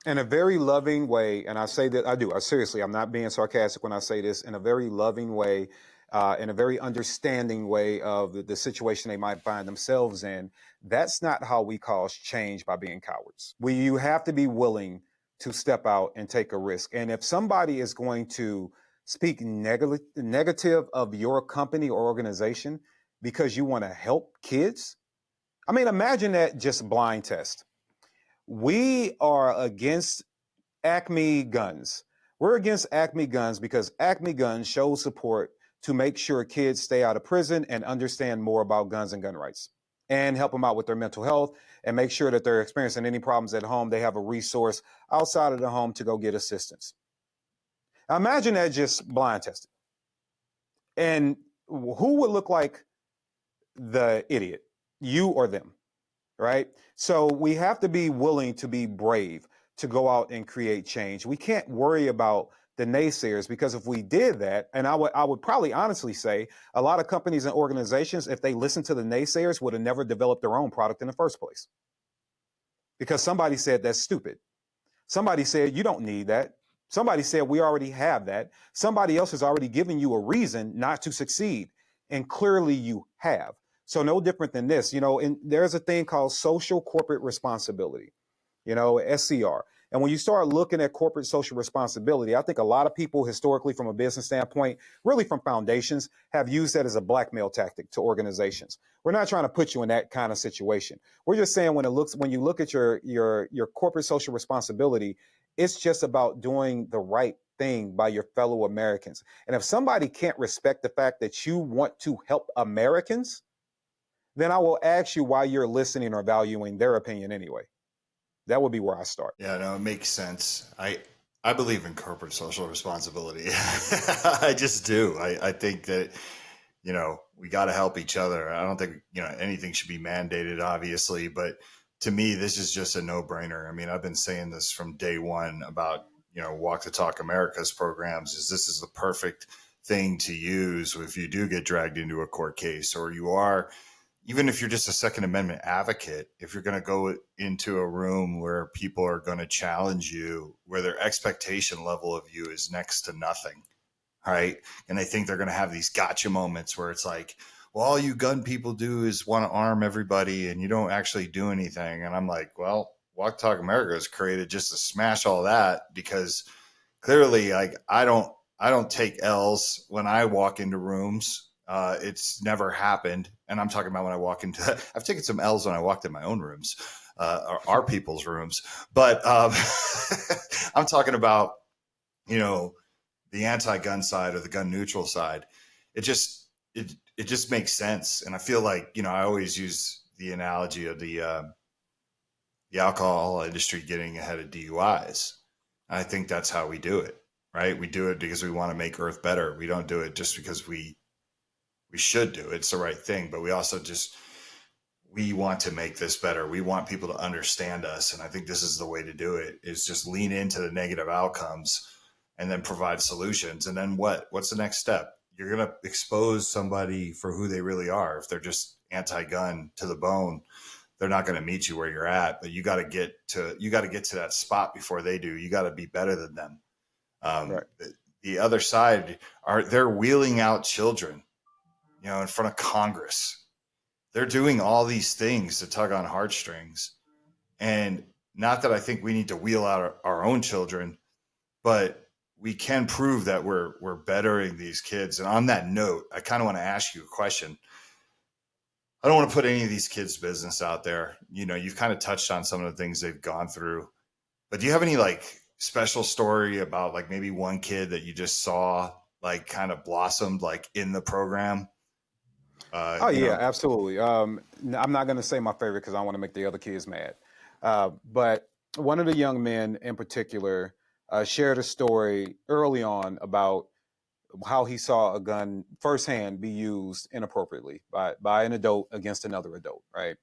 C: In a very loving way, and I say that seriously, I'm not being sarcastic when I say this, in a very loving way, in a very understanding way of the situation they might find themselves in. That's not how we cause change, by being cowards. You have to be willing to step out and take a risk. And if somebody is going to speak negative of your company or organization because you want to help kids, I mean, imagine that just blind test. We are against Acme Guns. We're against Acme Guns because Acme Guns shows support to make sure kids stay out of prison and understand more about guns and gun rights, and help them out with their mental health, and make sure that they're experiencing any problems at home, they have a resource outside of the home to go get assistance. Now imagine that just blind tested. And who would look like the idiot, you or them? Right? So we have to be willing to be brave, to go out and create change. We can't worry about the naysayers, because if we did that, and I would probably honestly say a lot of companies and organizations, if they listened to the naysayers, would have never developed their own product in the first place. Because somebody said that's stupid. Somebody said you don't need that. Somebody said we already have that. Somebody else has already given you a reason not to succeed. And clearly you have. So no different than this, and there's a thing called social corporate responsibility, SCR. And when you start looking at corporate social responsibility, I think a lot of people historically, from a business standpoint, really from foundations, have used that as a blackmail tactic to organizations. We're not trying to put you in that kind of situation. We're just saying when you look at your corporate social responsibility, it's just about doing the right thing by your fellow Americans. And if somebody can't respect the fact that you want to help Americans, then I will ask you why you're listening or valuing their opinion anyway. That would be where I start.
A: Yeah, no, it makes sense. I believe in corporate social responsibility. I just do. I think that, we got to help each other. I don't think, anything should be mandated, obviously, but to me, this is just a no-brainer. I mean, I've been saying this from day one about, Walk the Talk America's programs, this is the perfect thing to use if you do get dragged into a court case, or you are, even if you're just a Second Amendment advocate, if you're going to go into a room where people are going to challenge you, where their expectation level of you is next to nothing, right? And they think they're going to have these gotcha moments where it's like, well, all you gun people do is want to arm everybody and you don't actually do anything. And I'm like, well, Walk Talk America is created just to smash all that, because clearly, like, I don't take L's when I walk into rooms. It's never happened. And I'm talking about when I walk into, I've taken some L's when I walked in my own rooms, or our people's rooms. But I'm talking about, the anti-gun side or the gun neutral side. It just makes sense. And I feel like, I always use the analogy of the alcohol industry getting ahead of DUIs. I think that's how we do it, right? We do it because we want to make Earth better. We don't do it just because we should do it. It's the right thing, but we also we want to make this better. We want people to understand us. And I think this is the way to do it, is just lean into the negative outcomes and then provide solutions. And then what's the next step? You're going to expose somebody for who they really are. If they're just anti-gun to the bone, they're not going to meet you where you're at, but you got to get to that spot before they do. You got to be better than them.
C: Right.
A: The other side they're wheeling out children, in front of Congress. They're doing all these things to tug on heartstrings. And not that I think we need to wheel out our own children, but we can prove that we're bettering these kids. And on that note, I kind of want to ask you a question. I don't want to put any of these kids' business out there. You know, you've kind of touched on some of the things they've gone through, but do you have any like special story about like maybe one kid that you just saw like kind of blossomed like in the program?
C: Oh
A: You
C: yeah,
A: know,
C: absolutely. I'm not going to say my favorite because I want to make the other kids mad. But one of the young men in particular shared a story early on about how he saw a gun firsthand be used inappropriately by an adult against another adult, right?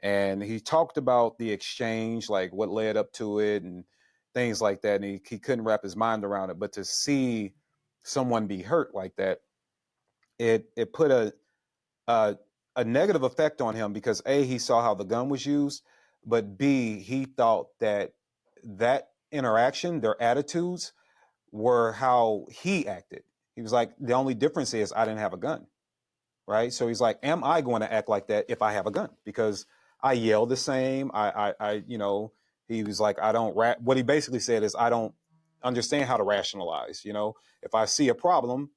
C: And he talked about the exchange, like what led up to it and things like that. And he couldn't wrap his mind around it. But to see someone be hurt like that, it put a a negative effect on him because A, he saw how the gun was used, but B, he thought that that interaction, their attitudes, were how he acted. He was like, the only difference is I didn't have a gun, right? So he's like, am I going to act like that if I have a gun? Because I yell the same. He was like, I don't. What he basically said is, I don't understand how to rationalize. If I see a problem,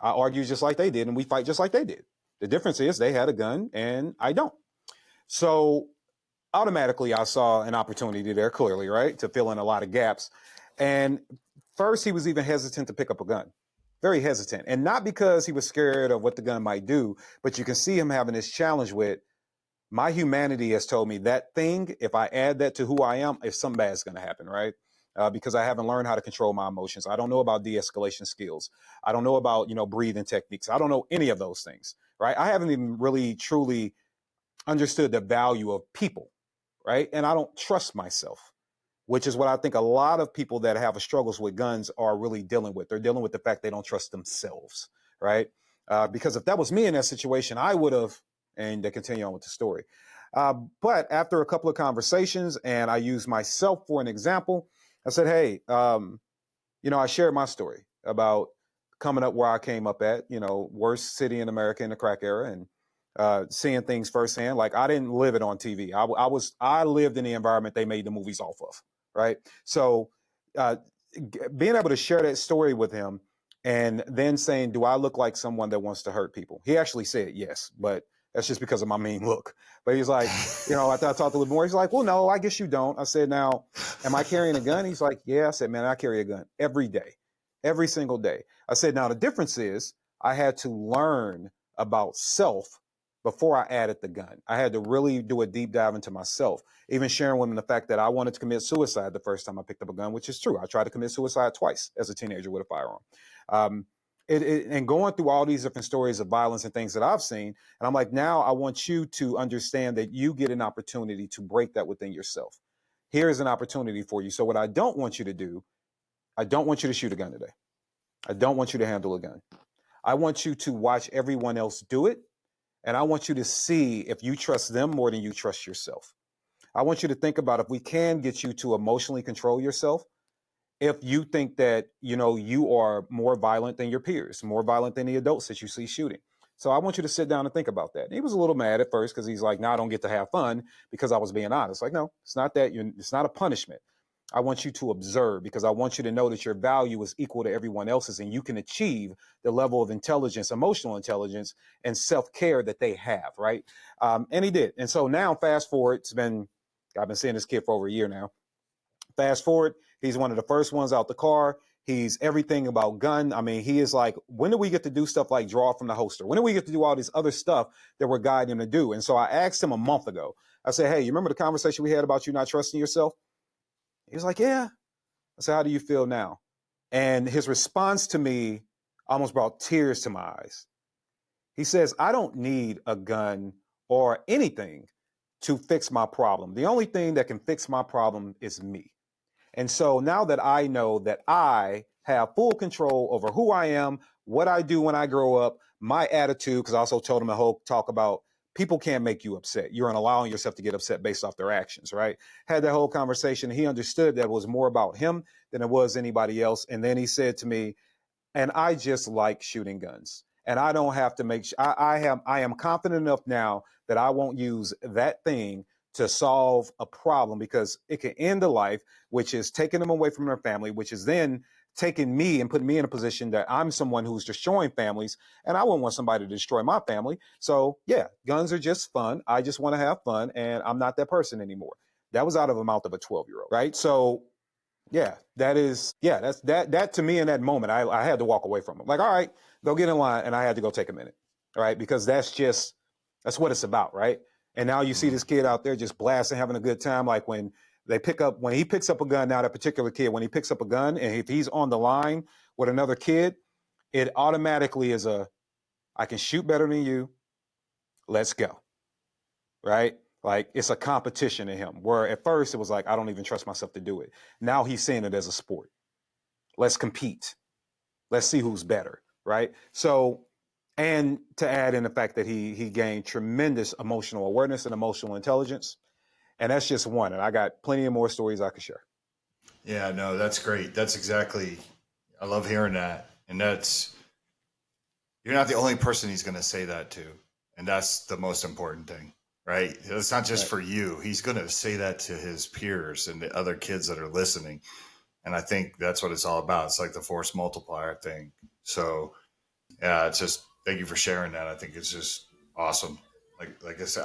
C: I argue just like they did, and we fight just like they did. The difference is they had a gun and I don't. So automatically, I saw an opportunity there, clearly, right, to fill in a lot of gaps. And first, he was even hesitant to pick up a gun, very hesitant. And not because he was scared of what the gun might do, but you can see him having this challenge with my humanity has told me that thing, if I add that to who I am, if something bad is going to happen, right? Because I haven't learned how to control my emotions. I don't know about de-escalation skills. I don't know about, breathing techniques. I don't know any of those things, right? I haven't even really truly understood the value of people, right? And I don't trust myself, which is what I think a lot of people that have struggles with guns are really dealing with. They're dealing with the fact they don't trust themselves, right? Because if that was me in that situation, I would have, and they continue on with the story. But after a couple of conversations, and I used myself for an example, I said, hey, I shared my story about coming up where I came up at, worst city in America in the crack era, and seeing things firsthand. Like I didn't live it on TV. I lived in the environment they made the movies off of, right? So uh, being able to share that story with him, and then saying, "Do I look like someone that wants to hurt people?" He actually said yes, but that's just because of my mean look. But he's like, after I talked a little more, he's like, "Well, no, I guess you don't." I said, "Now, am I carrying a gun?" He's like, "Yeah." I said, "Man, I carry a gun every day, every single day." I said, "Now the difference is I had to learn about self before I added the gun. I had to really do a deep dive into myself, even sharing with them the fact that I wanted to commit suicide the first time I picked up a gun, which is true. I tried to commit suicide twice as a teenager with a firearm. Um, and going through all these different stories of violence and things that I've seen, and I'm like, now I want you to understand that you get an opportunity to break that within yourself. Here's an opportunity for you. So what I don't want you to do, I don't want you to shoot a gun today. I don't want you to handle a gun. I want you to watch everyone else do it. And I want you to see if you trust them more than you trust yourself. I want you to think about if we can get you to emotionally control yourself, if you think that, you are more violent than your peers, more violent than the adults that you see shooting. So I want you to sit down and think about that. And he was a little mad at first because he's like, "No, I don't get to have fun because I was being honest." Like, no, it's not that. It's not a punishment. I want you to observe because I want you to know that your value is equal to everyone else's and you can achieve the level of intelligence, emotional intelligence, and self-care that they have, right? And he did. And so now, fast forward, I've been seeing this kid for over a year now. Fast forward, he's one of the first ones out the car. He's everything about gun. I mean, he is like, when do we get to do stuff like draw from the holster? When do we get to do all this other stuff that we're guiding him to do? And so I asked him a month ago, I said, "Hey, you remember the conversation we had about you not trusting yourself?" He was like, "Yeah." I said, "How do you feel now?" And his response to me almost brought tears to my eyes. He says, "I don't need a gun or anything to fix my problem. The only thing that can fix my problem is me." And so now that I know that I have full control over who I am, what I do when I grow up, my attitude, because I also told him a whole talk about people can't make you upset. You're allowing yourself to get upset based off their actions, right? Had that whole conversation. He understood that it was more about him than it was anybody else. And then he said to me, "And I just like shooting guns. And I don't have to make I am confident enough now that I won't use that thing to solve a problem, because it can end a life, which is taking them away from their family, which is then taking me and putting me in a position that I'm someone who's destroying families, and I wouldn't want somebody to destroy my family. So yeah, guns are just fun. I just want to have fun, and I'm not that person anymore. That was out of the mouth of a 12-year-old, right? So yeah, that to me in that moment, I had to walk away from him. Like, all right, go get in line, and I had to go take a minute, right? Because that's what it's about, right? And now you see this kid out there just blasting, having a good time. Like when he picks up a gun, now that particular kid, when he picks up a gun, and if he's on the line with another kid, it automatically is I can shoot better than you. Let's go, right? Like it's a competition in him, where at first it was like, I don't even trust myself to do it. Now he's seeing it as a sport. Let's compete. Let's see who's better, right? So, and to add in the fact that he gained tremendous emotional awareness and emotional intelligence. And that's just one. And I got plenty of more stories I could share.
A: Yeah, no, that's great. That's exactly, I love hearing that. And you're not the only person he's going to say that to. And that's the most important thing, right? It's not just
C: Right.
A: for you. He's going to say that to his peers and the other kids that are listening. And I think that's what it's all about. It's like the force multiplier thing. So yeah, it's just, thank you for sharing that. I think it's just awesome. Like I said,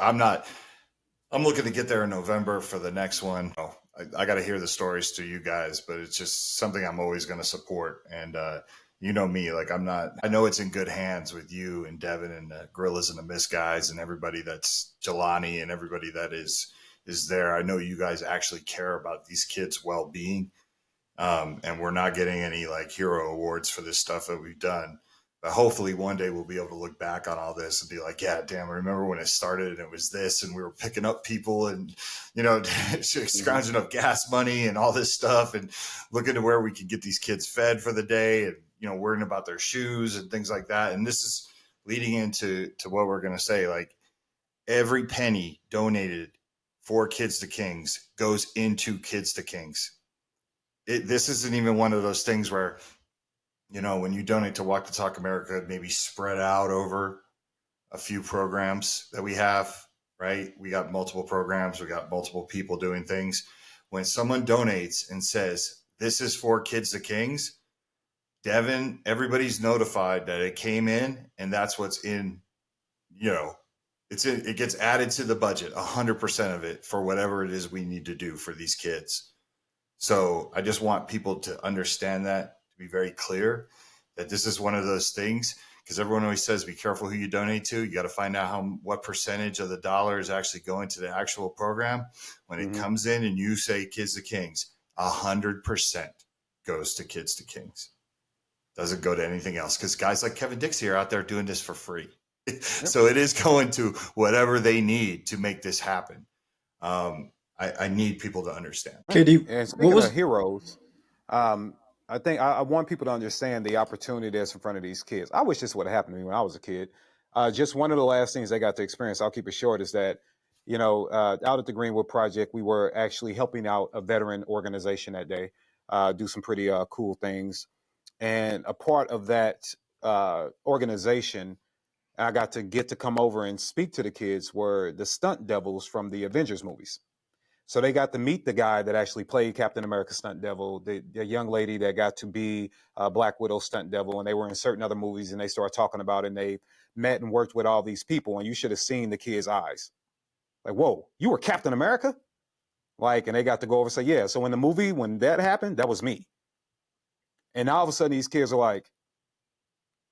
A: I'm looking to get there in November for the next one. Oh, I got to hear the stories to you guys, but it's just something I'm always going to support. And you know me, like I know it's in good hands with you and Devin and the Gorillas and the Mist guys and everybody that's Jelani and everybody that is there. I know you guys actually care about these kids' well-being. And we're not getting any like hero awards for this stuff that we've done. But hopefully one day we'll be able to look back on all this and be like, yeah, damn, I remember when it started and it was this and we were picking up people and, scrounging up gas money and all this stuff and looking to where we could get these kids fed for the day and, worrying about their shoes and things like that. And this is leading into what we're going to say. Like every penny donated for Kids to Kings goes into Kids to Kings. This isn't even one of those things where, when you donate to Walk the Talk America, maybe spread out over a few programs that we have, right? We got multiple programs, we got multiple people doing things. When someone donates and says, this is for Kids to Kings, Devin, everybody's notified that it came in and that's what's in, it gets added to the budget, 100% of it for whatever it is we need to do for these kids. So I just want people to understand that, to be very clear, that this is one of those things, because everyone always says, be careful who you donate to. You got to find out what percentage of the dollar is actually going to the actual program. When it comes in and you say Kids to Kings, 100% goes to Kids to Kings. Doesn't go to anything else, because guys like Kevin Dixie are out there doing this for free. Yep. So it is going to whatever they need to make this happen. I need people to understand.
B: KD,
C: And speaking of heroes, I think I want people to understand the opportunity that's in front of these kids. I wish this would have happened to me when I was a kid. Just one of the last things they got to experience, I'll keep it short, is that, out at the Greenwood Project, we were actually helping out a veteran organization that day, do some pretty cool things. And a part of that organization, I got to come over and speak to the kids, were the stunt devils from the Avengers movies. So they got to meet the guy that actually played Captain America stunt devil, the young lady that got to be Black Widow stunt devil, and they were in certain other movies, and they started talking about it, and they met and worked with all these people, and you should have seen the kids' eyes. Like, whoa, you were Captain America? Like, and they got to go over and say, yeah, so in the movie, when that happened, that was me. And all of a sudden, these kids are like,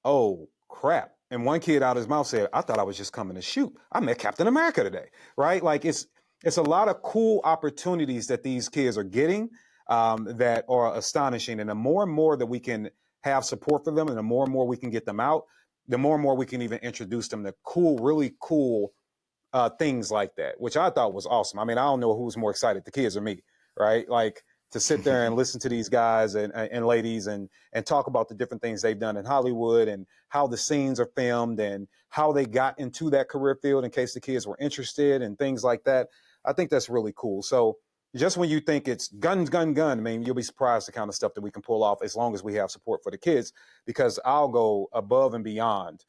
C: oh, crap. And one kid out of his mouth said, I thought I was just coming to shoot. I met Captain America today, right? Like, it's a lot of cool opportunities that these kids are getting that are astonishing. And the more and more that we can have support for them and the more and more we can get them out, the more and more we can even introduce them to cool, really cool things like that, which I thought was awesome. I mean, I don't know who's more excited, the kids or me, right? Like to sit there and listen to these guys and ladies and talk about the different things they've done in Hollywood and how the scenes are filmed and how they got into that career field in case the kids were interested and things like that. I think that's really cool. So just when you think it's guns, gun, gun, I mean, you'll be surprised the kind of stuff that we can pull off as long as we have support for the kids, because I'll go above and beyond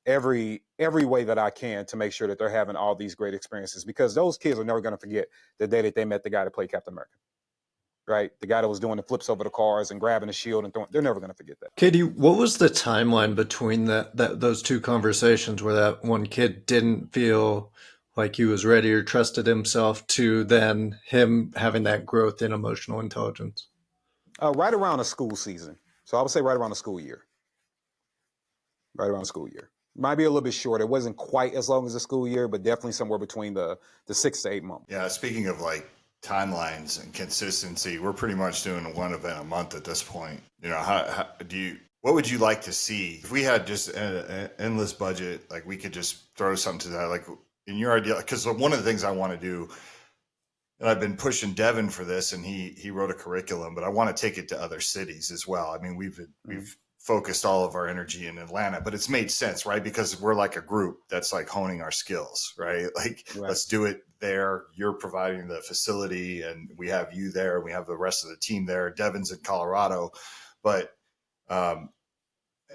C: every way that I can to make sure that they're having all these great experiences, because those kids are never going to forget the day that they met the guy that played Captain America, right? The guy that was doing the flips over the cars and grabbing the shield and throwing. They're never going to forget that.
B: Katie, what was the timeline between those two conversations where that one kid didn't feel like he was ready or trusted himself to then him having that growth in emotional intelligence?
C: Right around the school season. So I would say right around the school year. Right around the school year. Might be a little bit short. It wasn't quite as long as the school year, but definitely somewhere between the 6 to 8 months.
A: Yeah, speaking of like timelines and consistency, we're pretty much doing one event a month at this point. You know, how do you? What would you like to see if we had just an endless budget? Like we could just throw something to that. Like in your idea, because one of the things I want to do, and I've been pushing Devin for this, and he wrote a curriculum, but I want to take it to other cities as well. I mean, we've focused all of our energy in Atlanta, but it's made sense, right? Because we're like a group that's like honing our skills, right? Like let's do it there. You're providing the facility, and we have you there. We have the rest of the team there. Devin's in Colorado, but and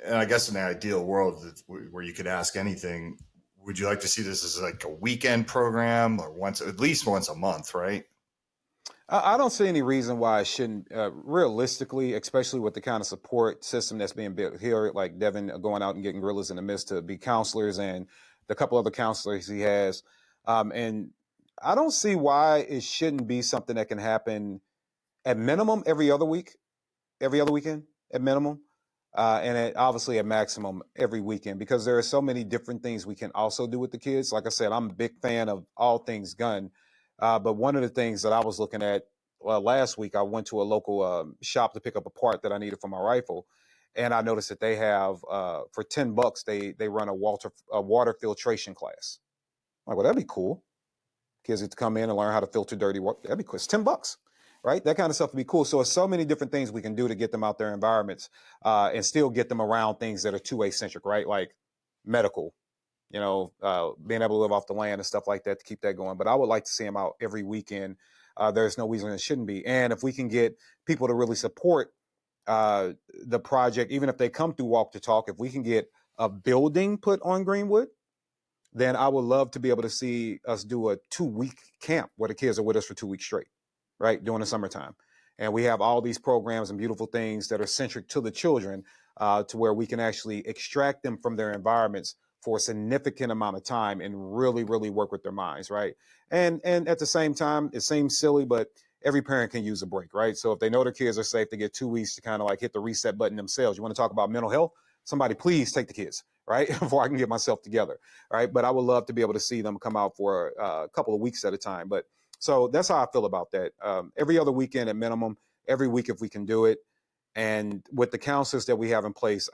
A: I guess in the ideal world where you could ask anything, would you like to see this as like a weekend program or at least once a month, right?
C: I don't see any reason why it shouldn't. Realistically, especially with the kind of support system that's being built here, like Devin going out and getting gorillas in the midst to be counselors and the couple other counselors he has. And I don't see why it shouldn't be something that can happen at minimum every other week, every other weekend at minimum. And obviously at maximum every weekend, because there are so many different things we can also do with the kids. Like I said, I'm a big fan of all things gun. But one of the things that I was looking at last week, I went to a local shop to pick up a part that I needed for my rifle. And I noticed that they have, for $10, they run a water filtration class. I'm like, well, that'd be cool. Kids get to come in and learn how to filter dirty water. That'd be cool. It's $10. Right? That kind of stuff would be cool. So there's so many different things we can do to get them out their environments and still get them around things that are 2A centric, right? Like medical, being able to live off the land and stuff like that to keep that going. But I would like to see them out every weekend. There's no reason it shouldn't be. And if we can get people to really support the project, even if they come through Walk the Talk, if we can get a building put on Greenwood, then I would love to be able to see us do a 2-week camp where the kids are with us for 2 weeks straight, right, during the summertime. And we have all these programs and beautiful things that are centric to the children to where we can actually extract them from their environments for a significant amount of time and really, really work with their minds, right? And at the same time, it seems silly, but every parent can use a break, right? So if they know their kids are safe, they get 2 weeks to kind of like hit the reset button themselves. You want to talk about mental health? Somebody please take the kids, right? Before I can get myself together, right? But I would love to be able to see them come out for a couple of weeks at a time. But so that's how I feel about that. Every other weekend at minimum, every week if we can do it. And with the counselors that we have in place,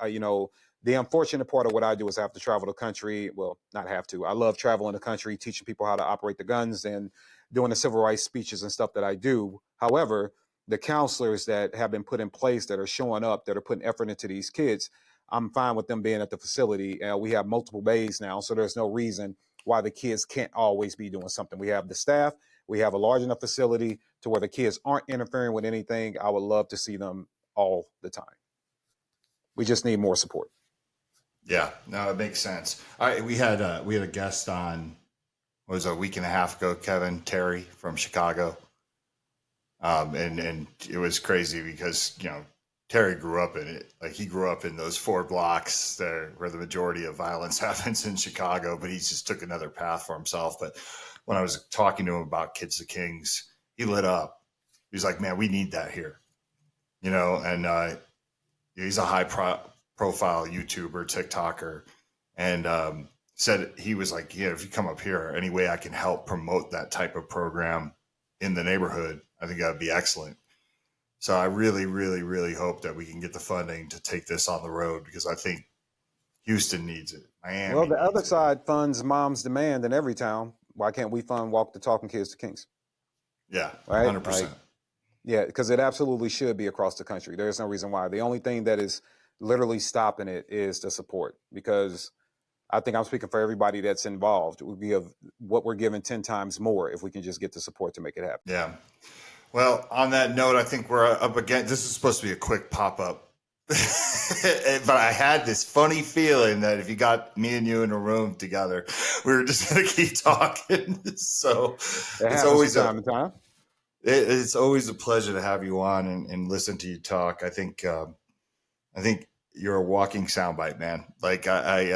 C: the unfortunate part of what I do is I have to travel the country. Well, not have to. I love traveling the country, teaching people how to operate the guns and doing the civil rights speeches and stuff that I do. However, the counselors that have been put in place that are showing up, that are putting effort into these kids, I'm fine with them being at the facility. We have multiple bays now, so there's no reason why the kids can't always be doing something. We have the staff. We have a large enough facility to where the kids aren't interfering with anything. I would love to see them all the time. We just need more support.
A: Yeah, no, it makes sense. We had a guest on, what was it, a week and a half ago, Kevin Terry from Chicago. And it was crazy because, Terry grew up in it. Like he grew up in those 4 blocks there where the majority of violence happens in Chicago, but he just took another path for himself. But when I was talking to him about Kids to Kings, he lit up. He was like, man, we need that here, and he's a high profile YouTuber, TikToker, and said he was like, yeah, if you come up here, any way I can help promote that type of program in the neighborhood, I think that would be excellent. So I really, really, really hope that we can get the funding to take this on the road because I think Houston needs it. Miami.
C: Well, the other side funds Mom's Demand in every town. Why can't we fund Walk the Talk and Kids to Kings?
A: Yeah,
C: right?
A: 100%.
C: Yeah, because it absolutely should be across the country. There's no reason why. The only thing that is literally stopping it is the support, because I think I'm speaking for everybody that's involved. It would be of what we're given 10 times more if we can just get the support to make it happen.
A: Yeah. Well, on that note, I think we're up again. This is supposed to be a quick pop-up But I had this funny feeling that if you got me and you in a room together, we were just going to keep talking. So
C: It
A: it's
C: happens from
A: always
C: time to time.
A: it's always a pleasure to have you on and listen to you talk. I think you're a walking soundbite, man. Like I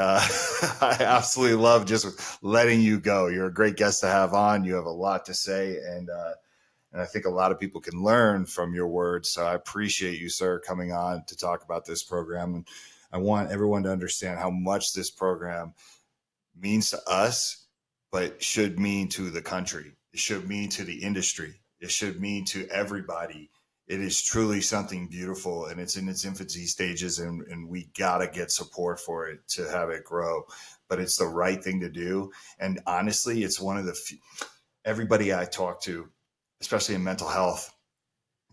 A: absolutely love just letting you go. You're a great guest to have on. You have a lot to say, and I think a lot of people can learn from your words. So I appreciate you, sir, coming on to talk about this program. And I want everyone to understand how much this program means to us, but should mean to the country. It should mean to the industry. It should mean to everybody. It is truly something beautiful, and it's in its infancy stages, and we got to get support for it to have it grow. But it's the right thing to do. And honestly, it's one of the few, everybody I talk to, especially in mental health,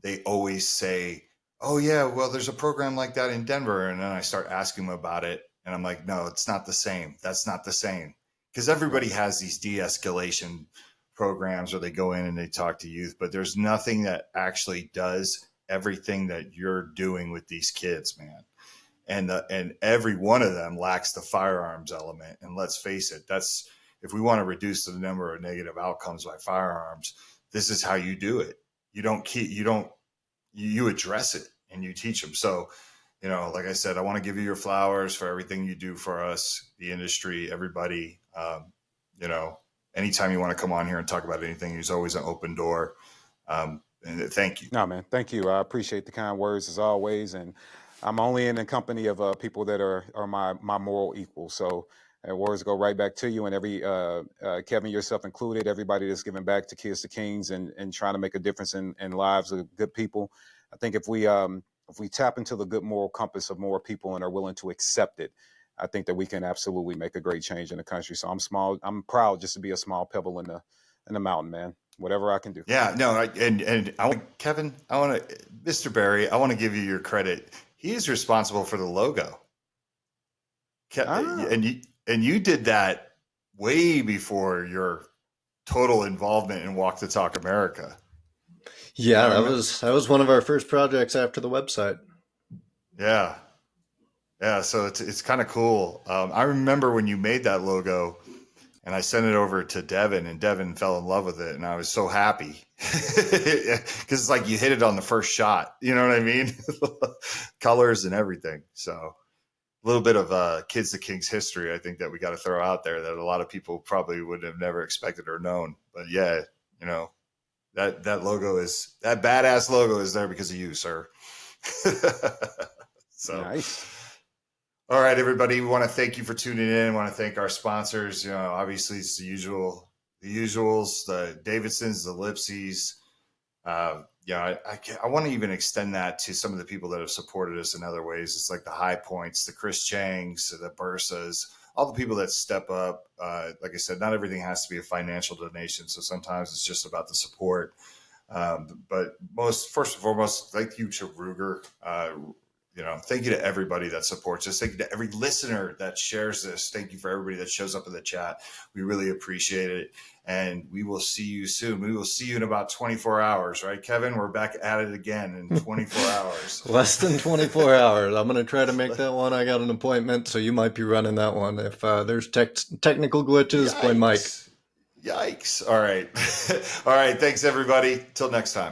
A: they always say, "Oh yeah, well, there's a program like that in Denver," and then I start asking them about it, and I'm like, "No, it's not the same. That's not the same." Because everybody
C: Right.
A: has these de-escalation programs where they go in and they talk to youth, but there's nothing that actually does everything that you're doing with these kids, man. And every one of them lacks the firearms element. And let's face it, that's if we want to reduce the number of negative outcomes by firearms, this is how you do it. You address it and you teach them. So, like I said, I want to give you your flowers for everything you do for us, the industry, everybody. You know, anytime you want to come on here and talk about anything, there's always an open door. And thank you.
C: No, man. Thank you. I appreciate the kind words as always, and I'm only in the company of people that are my moral equals. So, words go right back to you, and every Kevin, yourself included, everybody that's giving back to Kids to Kings and trying to make a difference in lives of good people. I think if we tap into the good moral compass of more people and are willing to accept it, I think that we can absolutely make a great change in the country. So I'm proud just to be a small pebble in the mountain, man. Whatever I can do.
A: Yeah, no, and I want Kevin, Mr. Barry, I want to give you your credit. He is responsible for the logo.
C: Ah,
A: And you did that way before your total involvement in Walk the Talk America.
B: Yeah,
A: I
B: that
A: remember.
B: was one of our first projects after the website.
A: Yeah, yeah. So it's kind of cool. I remember when you made that logo, and I sent it over to Devin, and Devin fell in love with it, and I was so happy because it's like you hit it on the first shot. You know what I mean? Colors and everything. So a little bit of Kids the Kings history, I think that we got to throw out there that a lot of people probably would have never expected or known. But yeah, you know that badass logo is there because of you, sir. So.
C: nice.
A: All right, everybody. We want to thank you for tuning in. We want to thank our sponsors. Obviously it's the usuals, the Davidsons, the Lipsies. I want to even extend that to some of the people that have supported us in other ways. It's like the High Points, the Chris Changs, the Bursas, all the people that step up. Like I said, not everything has to be a financial donation. So sometimes it's just about the support. But first and foremost, thank you to Ruger. Thank you to everybody that supports us. Thank you to every listener that shares this. Thank you for everybody that shows up in the chat. We really appreciate it. And we will see you soon. We will see you in about 24 hours, right, Kevin? We're back at it again in 24 hours.
B: Less than 24 hours. I'm going to try to make that one. I got an appointment, so you might be running that one. If there's technical glitches, blame Mike.
A: Yikes. All right. All right. Thanks, everybody. Till next time.